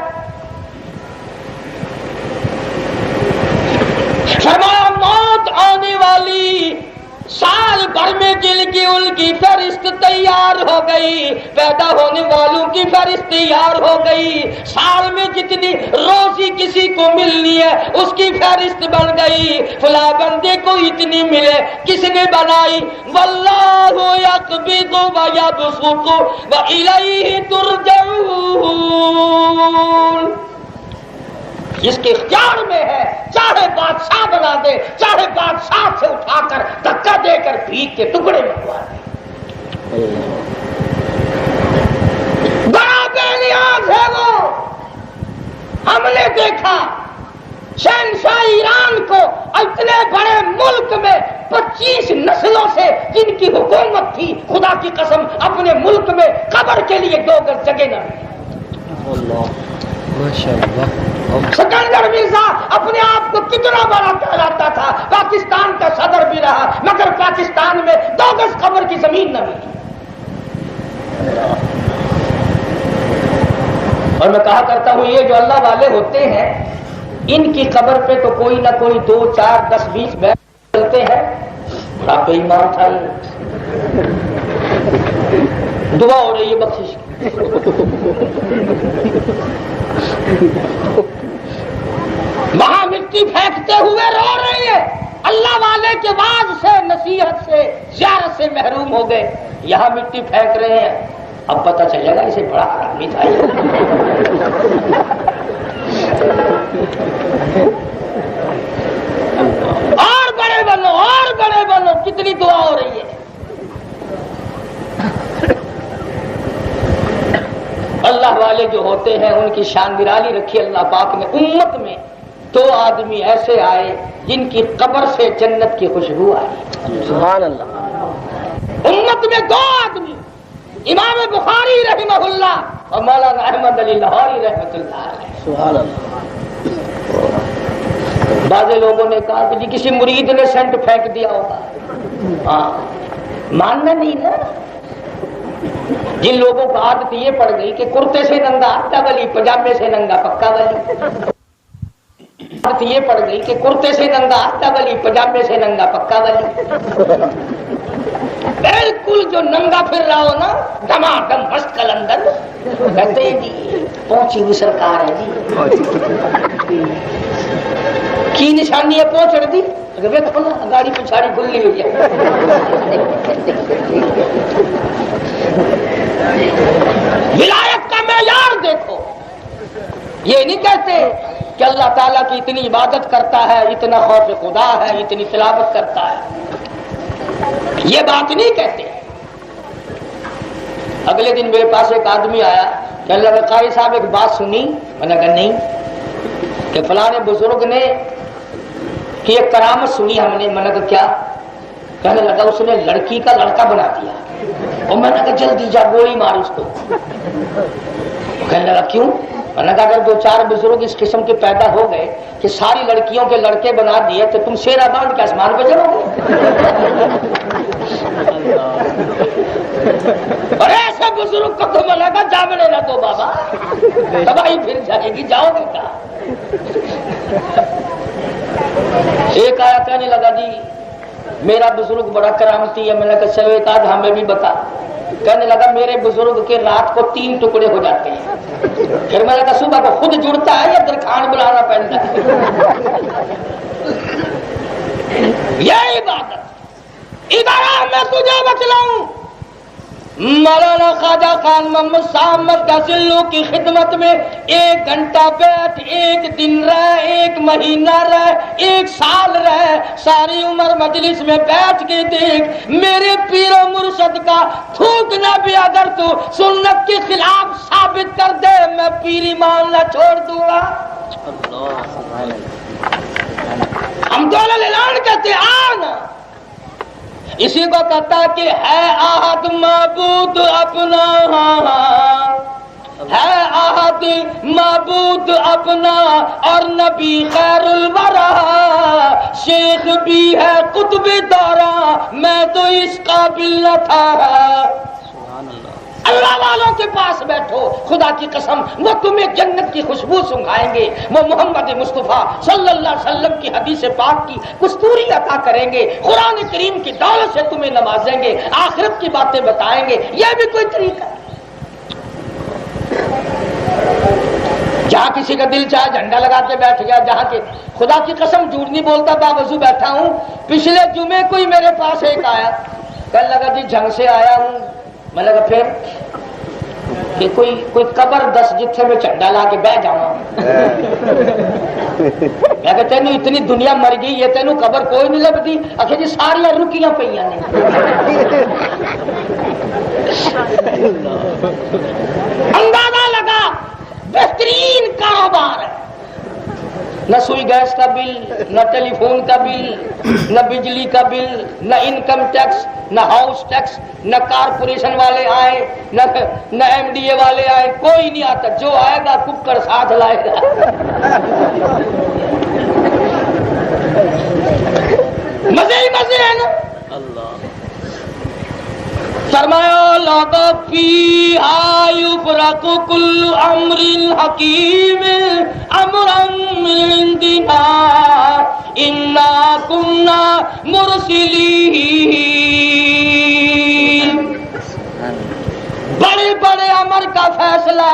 فرمایا موت آنے والی، سال بھر میں جن کی ان کی فہرست تیار ہو گئی، پیدا ہونے والوں کی فہرست تیار ہو گئی، سال میں جتنی روزی کسی کو ملنی ہے اس کی فہرست بن گئی. فلاں بندے کو اتنی ملے، کس نے بنائی؟ واللہ یقبض ویبسط والیہ ترجعون. جس کے اختیار میں ہے چاہے بادشاہ بنا دے، چاہے بادشاہ سے اٹھا کر دھکا دے کر بھیگ کے ٹکڑے منگوا دے. بڑا بے نیاز ہے وہ. ہم نے دیکھا شہنشاہ ایران کو اتنے بڑے ملک میں 25 نسلوں سے جن کی حکومت تھی، خدا کی قسم اپنے ملک میں قبر کے لیے 2 گز جگہ نہ ملی. سکندر مرزا اپنے آپ کو کتنا بڑا کہلاتا تھا، پاکستان کا صدر بھی رہا، مگر پاکستان میں 2 گز قبر کی زمین نہ ملی. اور میں کہا کرتا ہوں یہ جو اللہ والے ہوتے ہیں ان کی قبر پہ تو کوئی نہ کوئی 2 4 10 20 بیٹھ چلتے ہیں. بڑا بے ایمان تھا یہ. دعا ہو رہی ہے بخشش کی. وہاں مٹی پھینکتے ہوئے رو رہے ہیں، اللہ والے کے واز سے، نصیحت سے، زیارت سے محروم ہو گئے. یہاں مٹی پھینک رہے ہیں، اب پتہ چلے گا اسے بڑا آدمی تھا. ہوتے ہیں ان کی شان نرالی رکھی اللہ پاک نے. امت میں 2 آدمی ایسے آئے جن کی قبر سے جنت کی خوشبو آئی. سبحان اللہ. امت میں 2 آدمی، امام بخاری رحمہ اللہ اور مولانا احمد علی لاہوری رحمۃ اللہ علیہ. سبحان اللہ. بعض لوگوں نے کہا کہ جی کسی مرید نے سینٹ پھینک دیا ہوگا. ہاں ماننا نہیں نا. جن لوگوں کو عادت یہ پڑ گئی کہ کرتے سے ننگا آٹا ولی، پجامے سے ننگا پکا ولی. عادت یہ پڑ گئی کہ کرتے سے ننگا آٹا ولی، پجامے سے ننگا پکا ولی. بالکل جو ننگا پھر رہا ہو نا دمادم مست کلندر کہتے ہیں جی پہنچی ہوئی سرکار ہے جی. کی نشانی ہے پہنچ دی گاڑی پچھاڑی کھلی ہوئی ہے. ولایت کا معیار دیکھو. یہ نہیں کہتے کہ اللہ تعالیٰ کی اتنی عبادت کرتا ہے، اتنا خوف خدا ہے، اتنی تلاوت کرتا ہے. یہ بات نہیں کہتے. اگلے دن میرے پاس ایک آدمی آیا کہ اللہ قاری صاحب ایک بات سنی. میں نے کہا نہیں. کہ فلاں بزرگ نے کہ ایک کرامت سنی ہم نے. میں نے کہا کیا؟ کہنے لگا اس نے لڑکی کا لڑکا بنا دیا. اور میں نے کہا جلدی جا گولی مار اس کو. کہنے لگا کیوں؟ میں نے کہا اگر 2-4 بزرگ اس قسم کے پیدا ہو گئے کہ ساری لڑکیوں کے لڑکے بنا دیے تو تم شیرہ باندھ کے آسمان پہ چلو گے. اور ایسے بزرگ کو تو میں نے کہا جاگنے نہ دو بابا، تباہی پھر جائے گی. جاؤ گے کیا؟ ایک آیا کہنے لگا جی میرا بزرگ بڑا کرامتی ہے. میں نے کہا چلو ایک آدھ ہمیں بھی بتا. کہنے لگا میرے بزرگ کے رات کو 3 ٹکڑے ہو جاتے ہیں. پھر میں نے کہا صبح کو خود جڑتا ہے یا درخان بلانا پڑتا ہے؟ یہ عبادت. ادارہ میں تجھے بتلاؤں مولانا خواجہ خان محمد صاحب کا سلو کی خدمت میں 1 گھنٹہ بیٹھ، 1 دن رہ، 1 مہینہ رہ، 1 سال رہ، ساری عمر مجلس میں بیٹھ کے دیکھ. میرے پیر و مرشد کا تھوکنا بھی اگر تو سنت کے خلاف ثابت کر دے میں پیری ماننا چھوڑ دوں گا. ہم دولہ اعلان کہتے آنا. اسی کو کہتا کہ ہے احد معبود اپنا، ہے احد معبود اپنا اور نبی خیر الورا. شیخ بھی ہے قطب دورہ، میں تو اس قابل نہ تھا. اللہ والوں کے پاس بیٹھو، خدا کی قسم وہ تمہیں جنت کی خوشبو سنگھائیں گے. وہ محمد مصطفیٰ صلی اللہ علیہ وسلم کی حدیث پاک کی کستوری عطا کریں گے. قرآن کریم کی دولت سے تمہیں نوازیں گے، آخرت کی باتیں بتائیں گے. یہ بھی کوئی طریقہ ہے؟ جہاں کسی کا دل چاہے جھنڈا لگا کے بیٹھ گیا، جہاں کے خدا کی قسم جھوٹ نہیں بولتا، باوضو بیٹھا ہوں. پچھلے جمعے کوئی میرے پاس ایک آیا، کہنے لگا جی جنگ سے آیا ہوں. میں لگا پھر کہ کوئی قبر 10 جتھے میں چنڈا لا کے بہ جاؤں. میں کہ تینوں اتنی دنیا مر گئی ہے تینوں قبر کوئی نہیں لبتی. آخر جی ساریاں رکیاں پہ نے. اندازہ لگا بہترین کاروبار ہے. نہ سوئی گیس کا بل، نہ ٹیلی فون کا بل، نہ بجلی کا بل، نہ انکم ٹیکس، نہ ہاؤس ٹیکس، نہ کارپوریشن والے آئے، نہ ایم ڈی اے والے آئے، کوئی نہیں آتا. جو آئے گا ککڑ ساتھ لائے گا. مزے ہی مزے ہیں نا. فرمایا لگا فیہا یفرق کل امر حکیم امرا من عندنا انا کنا مرسلین. بڑے بڑے امر کا فیصلہ،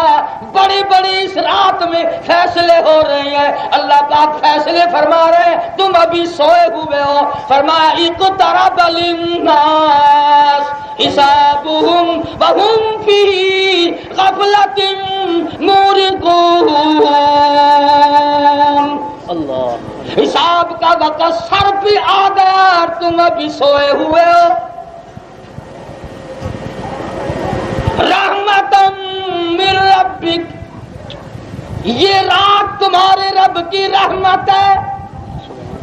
بڑی بڑی اس رات میں فیصلے ہو رہے ہیں. اللہ پاک فیصلے فرما رہے ہیں، تم ابھی سوئے ہوئے ہو. فرمایا اقترب للناس حسابهم وهم فی غفلۃ معرضون. اللہ حساب کا وقت سر پہ آ گیا اور تم ابھی سوئے ہوئے ہو. رحمتاً من ربک یہ رات تمہارے رب کی رحمت ہے.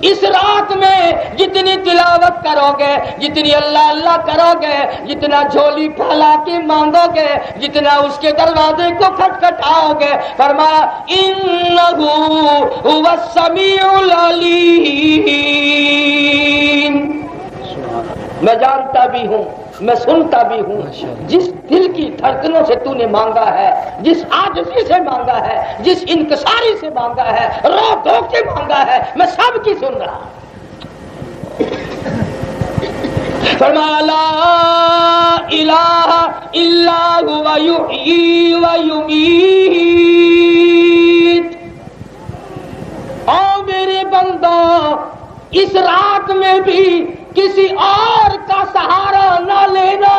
اس رات میں جتنی تلاوت کرو گے، جتنی اللہ اللہ کرو گے، جتنا جھولی پھیلا کے مانگو گے، جتنا اس کے دروازے کو کھٹکھٹاؤ گے، فرمایا انہ هو السمیع العلیم. میں جانتا بھی ہوں، میں سنتا بھی ہوں. جس دل کی دھڑکنوں سے تو نے مانگا ہے، جس عاجزی سے مانگا ہے، جس انکساری سے مانگا ہے، رو دھو کے مانگا ہے، میں سب کی سن رہا ہوں. فرمایا لا الہ الا هو یحیی و یمیت. او میرے بندو، اس رات میں بھی کسی اور کا سہارا نہ لینا.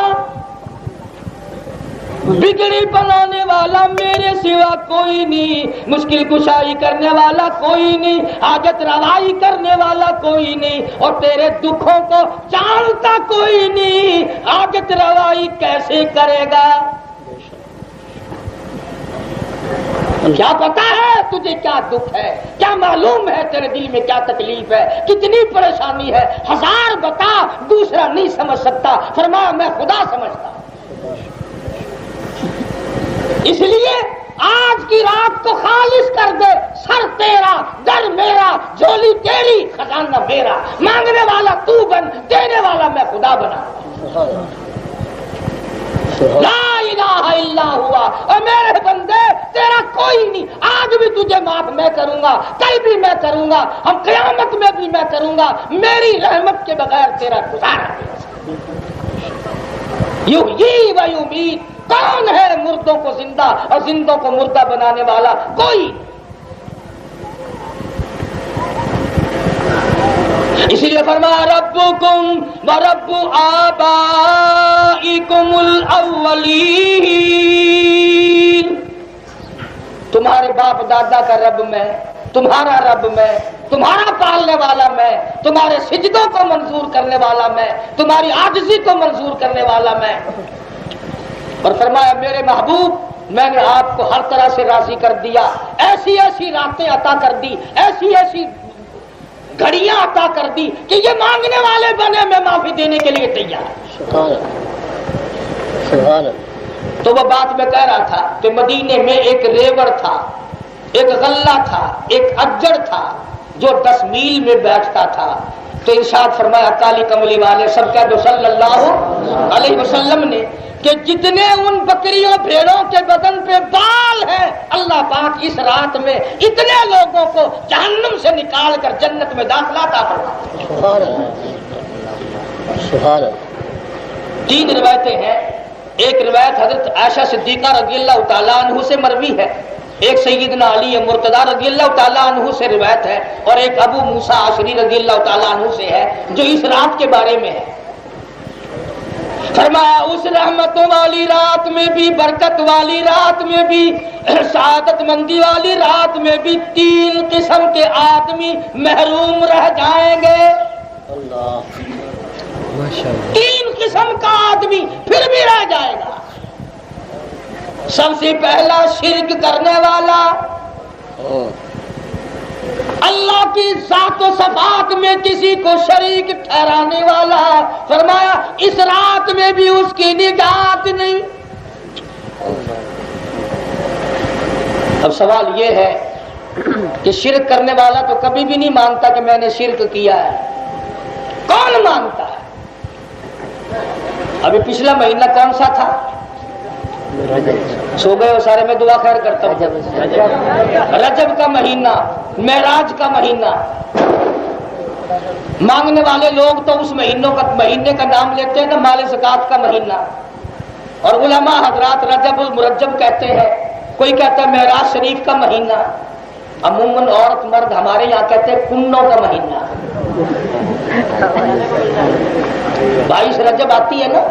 بگڑی بنانے والا میرے سوا کوئی نہیں، مشکل کشائی کرنے والا کوئی نہیں، حاجت روائی کرنے والا کوئی نہیں، اور تیرے دکھوں کو جانتا کوئی نہیں. حاجت روائی کیسے کرے گا؟ کیا پتا ہے تجھے کیا دکھ ہے؟ کیا معلوم ہے تیرے دل میں کیا تکلیف ہے؟ کتنی پریشانی ہے؟ ہزار بتا، دوسرا نہیں سمجھ سکتا. فرمایا میں خدا سمجھتا. اس لیے آج کی رات کو خالص کر دے. سر تیرا، در میرا، جھولی تیری، خزانہ میرا. مانگنے والا تو بن، دینے والا میں خدا بنا. لا الہ الا ہوا. اور میرے بندے تیرا کوئی نہیں. آج بھی تجھے معاف میں کروں گا، کل بھی میں کروں گا، اور قیامت میں بھی میں کروں گا. میری رحمت کے بغیر تیرا گزارا نہیں. یحیی و یمیت. کون ہے مردوں کو زندہ اور زندوں کو مردہ بنانے والا؟ کوئی. اسی لیے فرمایا ربکم و رب آبائکم الاولین. تمہارے باپ دادا کا رب میں، تمہارا رب میں، تمہارا پالنے والا میں، تمہارے سجدوں کو منظور کرنے والا میں، تمہاری عاجزی کو منظور کرنے والا میں. اور فرمایا میرے محبوب، میں نے آپ کو ہر طرح سے راضی کر دیا. ایسی ایسی راتیں عطا کر دی، ایسی ایسی گھڑیاں عطا کر دی کہ یہ مانگنے والے بنے میں معافی دینے کے لیے تیار. سبحان اللہ. تو وہ بات میں کہہ رہا تھا کہ مدینے میں ایک ریوڑ تھا، ایک غلہ تھا، ایک اجڑ تھا جو 10 میل میں بیٹھتا تھا. تو ارشاد فرمایا کالی کملی والے سب کہہ دو صلی اللہ علیہ وسلم نے کہ جتنے ان بکریوں بھیڑوں کے بدن پہ بال ہیں، اللہ پاک اس رات میں اتنے لوگوں کو جہنم سے نکال کر جنت میں داخلہ عطا فرماتا ہے. سبحان اللہ. سبحان اللہ. 3 روایتیں ہیں. ایک روایت حضرت عائشہ صدیقہ رضی اللہ تعالیٰ عنہ سے مروی ہے، ایک سیدنا علی مرتضیٰ رضی اللہ تعالیٰ عنہ سے روایت ہے، اور ایک ابو موسیٰ عشری رضی اللہ تعالیٰ عنہ سے ہے جو اس رات کے بارے میں ہے. فرمایا اس رحمتوں والی رات میں بھی، برکت والی رات میں بھی، سعادت مندی والی رات میں بھی 3 قسم کے آدمی محروم رہ جائیں گے. اللہ. 3 قسم کا آدمی پھر بھی رہ جائے گا. سب سے پہلا شرک کرنے والا، اللہ کی ذات و صفات میں کسی کو شریک ٹھہرانے والا. فرمایا اس رات میں بھی اس کی نجات نہیں. اب سوال یہ ہے کہ شرک کرنے والا تو کبھی بھی نہیں مانتا کہ میں نے شرک کیا ہے. کون مانتا ہے؟ ابھی پچھلا مہینہ کون سا تھا؟ سو گئے ہو سارے، میں دعا خیر کرتا ہوں. رجب کا مہینہ، معراج کا مہینہ. مانگنے والے لوگ تو اس مہینے کا نام لیتے ہیں نا مال زکات کا مہینہ. اور علماء حضرات رجب المرجب کہتے ہیں، کوئی کہتا ہے معراج شریف کا مہینہ. عموماً عورت مرد ہمارے یہاں کہتے ہیں کنوں کا مہینہ. 22 رجب آتی ہے نا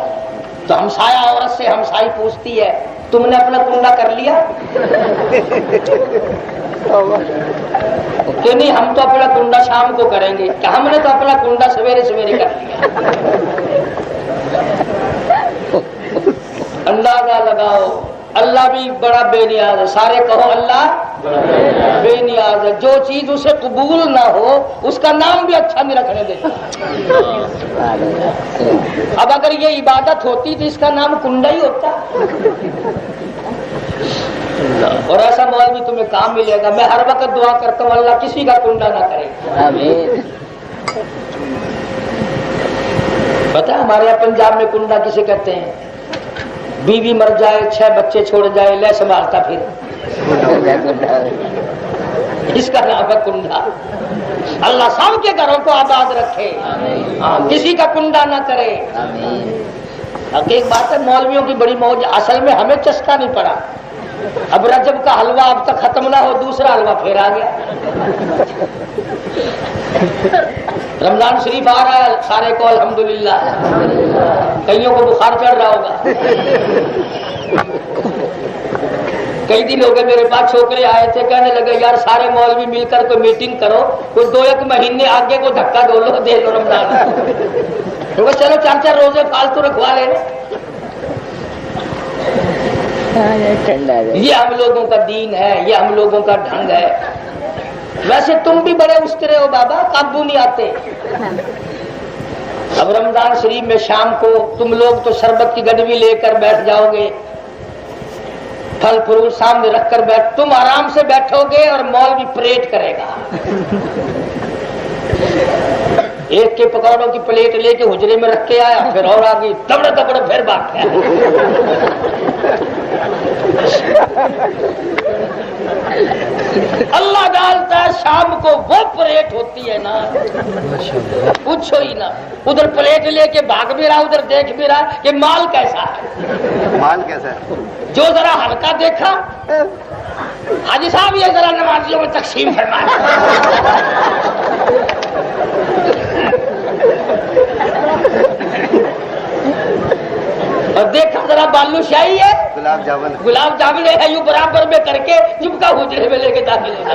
تو ہمسایہ عورت سے ہمسائی پوچھتی ہے تم نے اپنا کنڈا کر لیا؟ کہ نہیں ہم تو اپنا کنڈا شام کو کریں گے. کہ ہم نے تو اپنا کنڈا سویرے سویرے کر لیا. اندازہ لگاؤ اللہ بھی بڑا بے نیاز ہے. سارے کہو اللہ بے نیاز ہے. جو چیز اسے قبول نہ ہو اس کا نام بھی اچھا نہیں رکھنے دیتا. اب اگر یہ عبادت ہوتی تو اس کا نام کنڈا ہی ہوتا. اور ایسا مولوی تمہیں کام ملے گا. میں ہر وقت دعا کرتا ہوں اللہ کسی کا کنڈا نہ کرے. آمین. پتہ ہے ہمارے یہاں پنجاب میں کنڈا کسے کہتے ہیں؟ بیوی مر جائے 6 بچے چھوڑ جائے لے سنبھالتا پھر اس کا نام ہے کنڈا. اللہ سب کے گھروں کو آباد رکھے. کسی کا کنڈا نہ کرے. اب ایک بات ہے مولویوں کی بڑی موج. اصل میں ہمیں چسکا نہیں پڑا. اب رجب کا حلوہ اب تک ختم نہ ہو دوسرا حلوہ پھر آ گیا. رمضان شریف آ رہا ہے سارے کو الحمدللہ. کئیوں کو بخار چڑھ رہا ہوگا. کئی دن ہو گئے میرے پاس چھوکرے آئے تھے کہنے لگے یار سارے مولوی مل کر کوئی میٹنگ کرو کوئی 2-1 مہینے آگے کو دھکا دو لو دے لو رمضان. چلو 4 روزے فالتو رکھوا لینا. یہ ہم لوگوں کا دین ہے. یہ ہم لوگوں کا ڈھنگ ہے. ویسے تم بھی بڑے استرے ہو بابا قابو نہیں آتے. اب رمضان شریف میں شام کو تم لوگ تو شربت کی گڈوی لے کر بیٹھ جاؤ گے. پھل فروٹ سامنے رکھ کر تم آرام سے بیٹھو گے اور مولوی پریڈ کرے گا. ایک کے پکوڑوں کی پلیٹ لے کے حجرے میں رکھ کے آیا پھر اور آگے دبڑ دبڑ پھر بات کیا. اللہ ڈالتا ہے شام کو وہ پریٹ ہوتی ہے نا پوچھو ہی نا. ادھر پلیٹ لے کے بھاگ بھی رہا ادھر دیکھ بھی رہا کہ مال کیسا ہے. مال کیسا ہے؟ جو ذرا ہلکا دیکھا حاجی صاحب یہ ذرا نمازیوں میں تقسیم فرمایا. اور دیکھا ذرا بالو شاہی ہے گلاب جامن ہے یوں برابر میں کر کے چپکا حجرے میں لے کے داخل ہونا.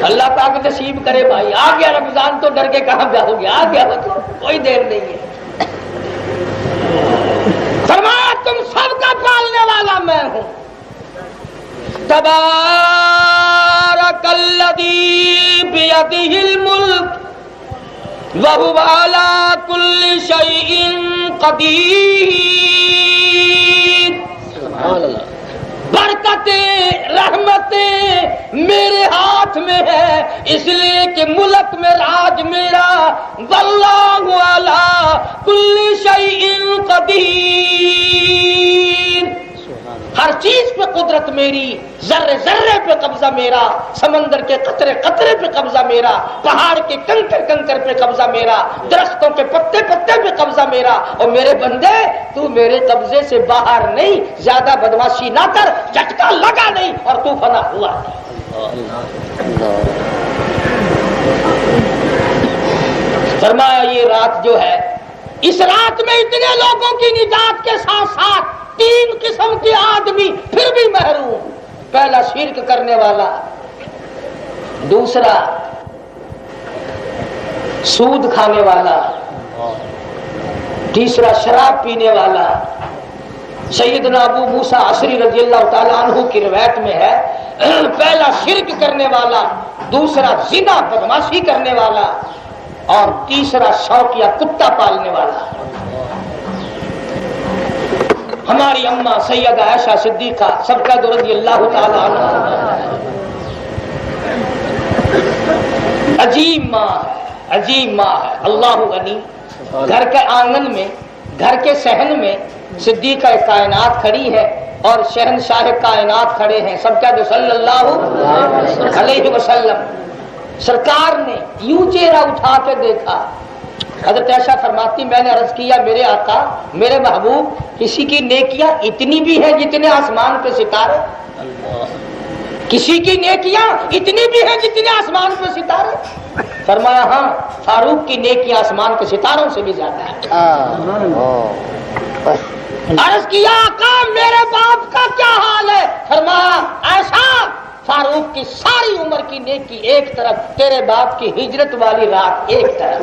اللہ پاک نصیب کرے بھائی. آ گیا رمضان تو ڈر کے کہاں جاؤ گے. آ گیا تو کوئی دیر نہیں ہے. فرمایا تم سب کا پالنے والا میں ہوں. تبارک الذی بیدہ الملک وَهُوَ عَلَىٰ كُلِّ شَيْءٍ قَدِيرٌ. برکتیں رحمتیں میرے ہاتھ میں ہے اس لیے کہ ملک میں راج میرا. وَاللَّهُ عَلَىٰ كُلِّ شَيْءٍ قَدِيرٌ. ہر چیز پہ قدرت میری. ذرے ذرے پہ قبضہ میرا. سمندر کے قطرے قطرے پہ قبضہ میرا. پہاڑ کے کنکر کنکر پہ قبضہ میرا. درختوں کے پتے پتے پہ قبضہ میرا. اور میرے بندے تو میرے قبضے سے باہر نہیں. زیادہ بدماشی نہ کر. جھٹکا لگا نہیں اور تو فنا ہوا. فرمایا یہ رات جو ہے اس رات میں اتنے لوگوں کی نجات کے ساتھ ساتھ 3 قسم کے آدمی پھر بھی محروم. پہلا شرک کرنے والا. دوسرا سود کھانے والا. تیسرا شراب پینے والا. سیدنا ابو موسیٰ عشری رضی اللہ تعالیٰ عنہ کی روایت میں ہے پہلا شرک کرنے والا. دوسرا زنا بدماشی کرنے والا. اور تیسرا شوقیہ کتا پالنے والا. ہماری اماں سیدہ عائشہ صدیقہ صدقہ رضی اللہ تعالی عنہ عجیب ماں ہے. عجیب ماں ہے. اللہ غنی. گھر کے آنگن میں گھر کے صحن میں صدیقہ کائنات کھڑی ہے اور شہنشاہ کائنات کھڑے ہیں. سب کہہ دو صلی اللہ علیہ وسلم. سرکار نے یوں چہرہ اٹھا کے دیکھا. حضرت عائشہ فرماتی میں نے عرض کیا میرے آقا میرے محبوب کسی کی نیکیاں اتنی بھی ہیں جتنے آسمان پہ ستارے. کسی کی نیکیاں اتنی بھی ہیں جتنے آسمان پہ ستارے. فرمایا ہاں فاروق کی نیکیاں آسمان کے ستاروں سے بھی زیادہ ہے. عرض کیا آقا میرے باپ کا کیا حال ہے. فرمایا ایسا فاروق کی ساری عمر کی نیکی ایک طرف تیرے باپ کی ہجرت والی رات ایک طرف.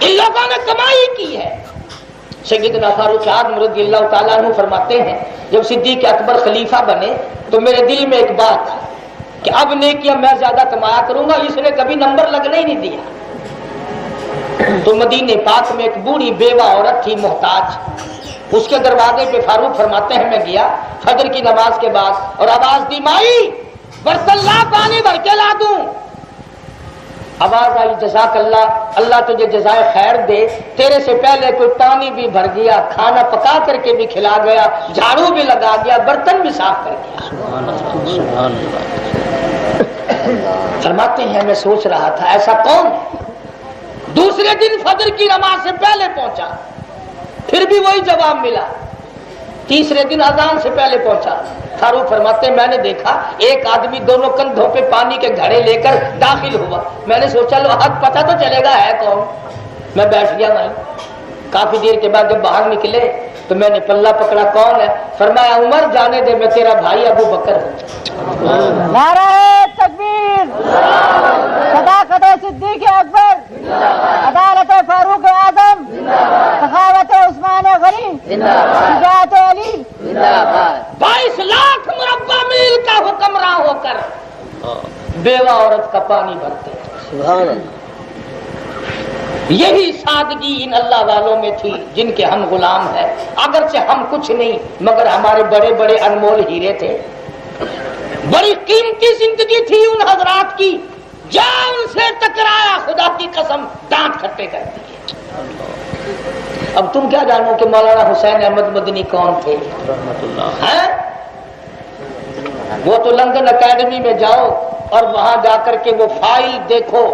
ان لوگوں نے کمائی کی ہے. سیدنا فاروق اعظم رضی اللہ تعالیٰ عنہ فرماتے ہیں جب صدیق اکبر خلیفہ بنے تو میرے دل میں ایک بات تھی کہ اب نیکیاں میں زیادہ کمایا کروں گا. اس نے کبھی نمبر لگنے ہی نہیں دیا. تو مدینے پاک میں ایک بوڑھی بیوہ عورت تھی محتاج. اس کے دروازے پہ فاروق فرماتے ہیں میں گیا فجر کی نماز کے بعد اور آواز دی مائی برتن لا پانی بھر کے لا دوں. آواز آئی جزاک اللہ، اللہ تجھے جزائے خیر دے، تیرے سے پہلے کوئی پانی بھی بھر گیا، کھانا پکا کر کے بھی کھلا گیا، جھاڑو بھی لگا گیا، برتن بھی صاف کر گیا. فرماتے ہیں میں سوچ رہا تھا ایسا کون ہے. دوسرے دن فجر کی نماز سے پہلے پہنچا، پھر بھی وہی جواب ملا. تیسرے دن اذان سے پہلے پہنچا. فاروق فرماتے ہیں میں نے دیکھا ایک آدمی دونوں کندھوں پہ پانی کے گھڑے لے کر داخل ہوا. میں نے سوچا لو حق پتہ تو چلے گا ہے کون. میں بیٹھ گیا وہیں. کافی دیر کے بعد جب باہر نکلے تو میں نے پلہ پکڑا کون ہے. فرمایا عمر جانے دے میں تیرا بھائی ابو بکر ہوں. نعرہ تکبیر، صداقت صدیق اکبر، عدالت فاروق اعظم، سخاوت عثمان غنی، شجاعت علی. 22 لاکھ مربع میل کا حکمراں ہو کر بیوہ عورت کا پانی بھرتے. سبحان اللہ. یہی سادگی ان اللہ والوں میں تھی جن کے ہم غلام ہیں. اگرچہ ہم کچھ نہیں مگر ہمارے بڑے بڑے انمول ہیرے تھے. بڑی قیمتی زندگی تھی ان حضرات کی. جان سے ٹکرایا خدا کی قسم دانت کھٹے کر دیے. اب تم کیا جانو کہ مولانا حسین احمد مدنی کون تھے. وہ تو لندن اکیڈمی میں جاؤ اور وہاں جا کر کے وہ فائل دیکھو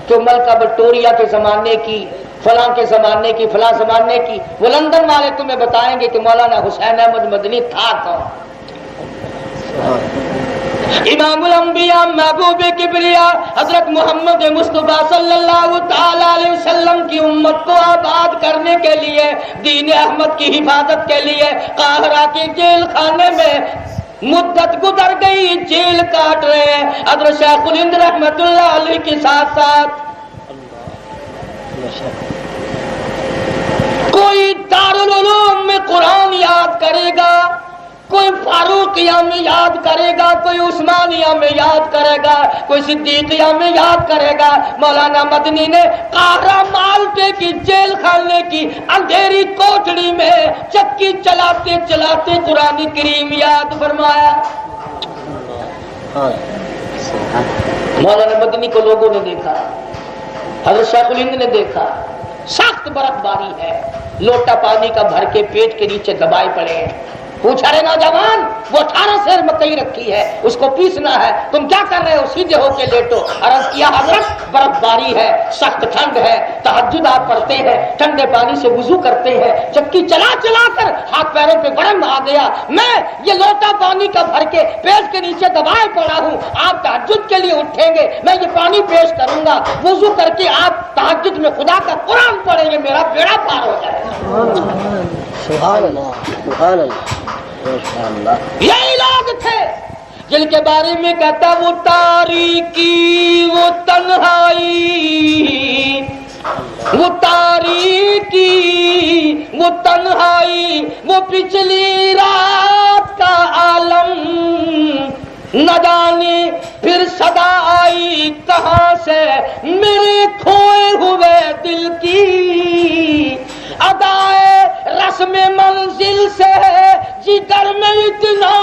کہ ملکہ وکٹوریہ کے زمانے کی، فلاں کے زمانے کی، فلاں زمانے کی. وہ لندن والے تمہیں بتائیں گے کہ مولانا حسین احمد مدنی تھا کون. امام الانبیاء محبوب کبریا حضرت محمد مصطفیٰ صلی اللہ تعالی علیہ وسلم کی امت کو آباد کرنے کے لیے، دین احمد کی حفاظت کے لیے قاہرہ کے جیل خانے میں مدت گزر گئی، جیل کاٹ رہے ہیں. حضرت شیخ الہند رحمت اللہ علیہ کے ساتھ ساتھ کوئی دارالعلوم میں قرآن یاد کرے گا، کوئی فاروقیہ میں یاد کرے گا، کوئی عثمانیہ میں یاد کرے گا، کوئی صدیقیہ میں یاد کرے گا. مولانا مدنی نے قاہرہ مالٹے کی جیل خانے کی اندھیری کوٹڑی میں چکی چلاتے چلاتے قرآن کریم یاد فرمایا. مولانا مدنی کو لوگوں نے دیکھا، حضرت شیخ الہند نے دیکھا. سخت برف باری ہے، لوٹا پانی کا بھر کے پیٹ کے نیچے دبائے پڑے ہیں. پوچھا رہے نوجوان وہ 18 سیر مکئی رکھی ہے اس کو پیسنا ہے، تم کیا کر رہے ہو؟ سیدھے ہو کے لیٹو. عرض کیا حضرت برف باری ہے، سخت ٹھنڈ ہے، تہجد آپ پڑھتے ہیں، ٹھنڈے پانی سے وضو کرتے ہیں، چکی چلا چلا کر ہاتھ پیروں پہ گرم آ گیا، میں یہ لوٹا پانی کا بھر کے پیٹ کے نیچے دبائے پڑا ہوں. آپ تہجد کے لیے اٹھیں گے میں یہ پانی پیش کروں گا، وضو کر کے آپ تہجد میں خدا کا قرآن پڑھیں گے، میرا بیڑا پار ہو جائے گا. سبحان اللہ. سبحان اللہ. یہی لوگ تھے جن کے بارے میں کہتا وہ تاریکی وہ تنہائی، وہ تاریکی وہ تنہائی، وہ پچھلی رات کا عالم، نہ جانے پھر صدا آئی کہاں سے میرے کھوئے ہوئے دل کی. ادائے رسم منزل سے جگر میں اتنا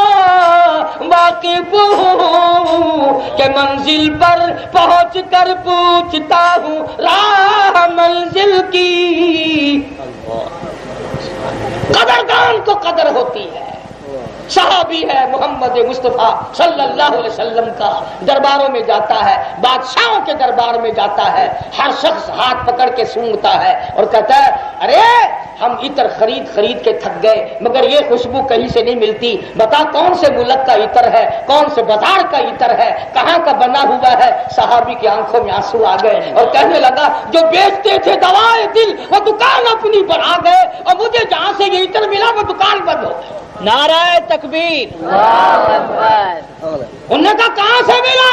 واقف ہوں کہ منزل پر پہنچ کر پوچھتا ہوں راہ منزل کی. قدردان کو قدر ہوتی ہے. صحابی ہے محمد مصطفیٰ صلی اللہ علیہ وسلم کا، درباروں میں جاتا ہے، بادشاہوں کے دربار میں جاتا ہے، ہر شخص ہاتھ پکڑ کے سونگتا ہے اور کہتا ہے ارے ہم عطر خرید کے تھک گئے مگر یہ خوشبو کہیں سے نہیں ملتی، بتا کون سے ملک کا عطر ہے، کون سے بازار کا عطر ہے، کہاں کا بنا ہوا ہے. صحابی کی آنکھوں میں آنسو آ گئے اور کہنے لگا جو بیچتے تھے دوائے دل وہ دکان اپنی پر آ گئے اور مجھے جہاں سے یہ عطر ملا وہ دکان بند ہو گئی. نعرہ تکبیر. انہوں نے کہا کہاں سے ملا؟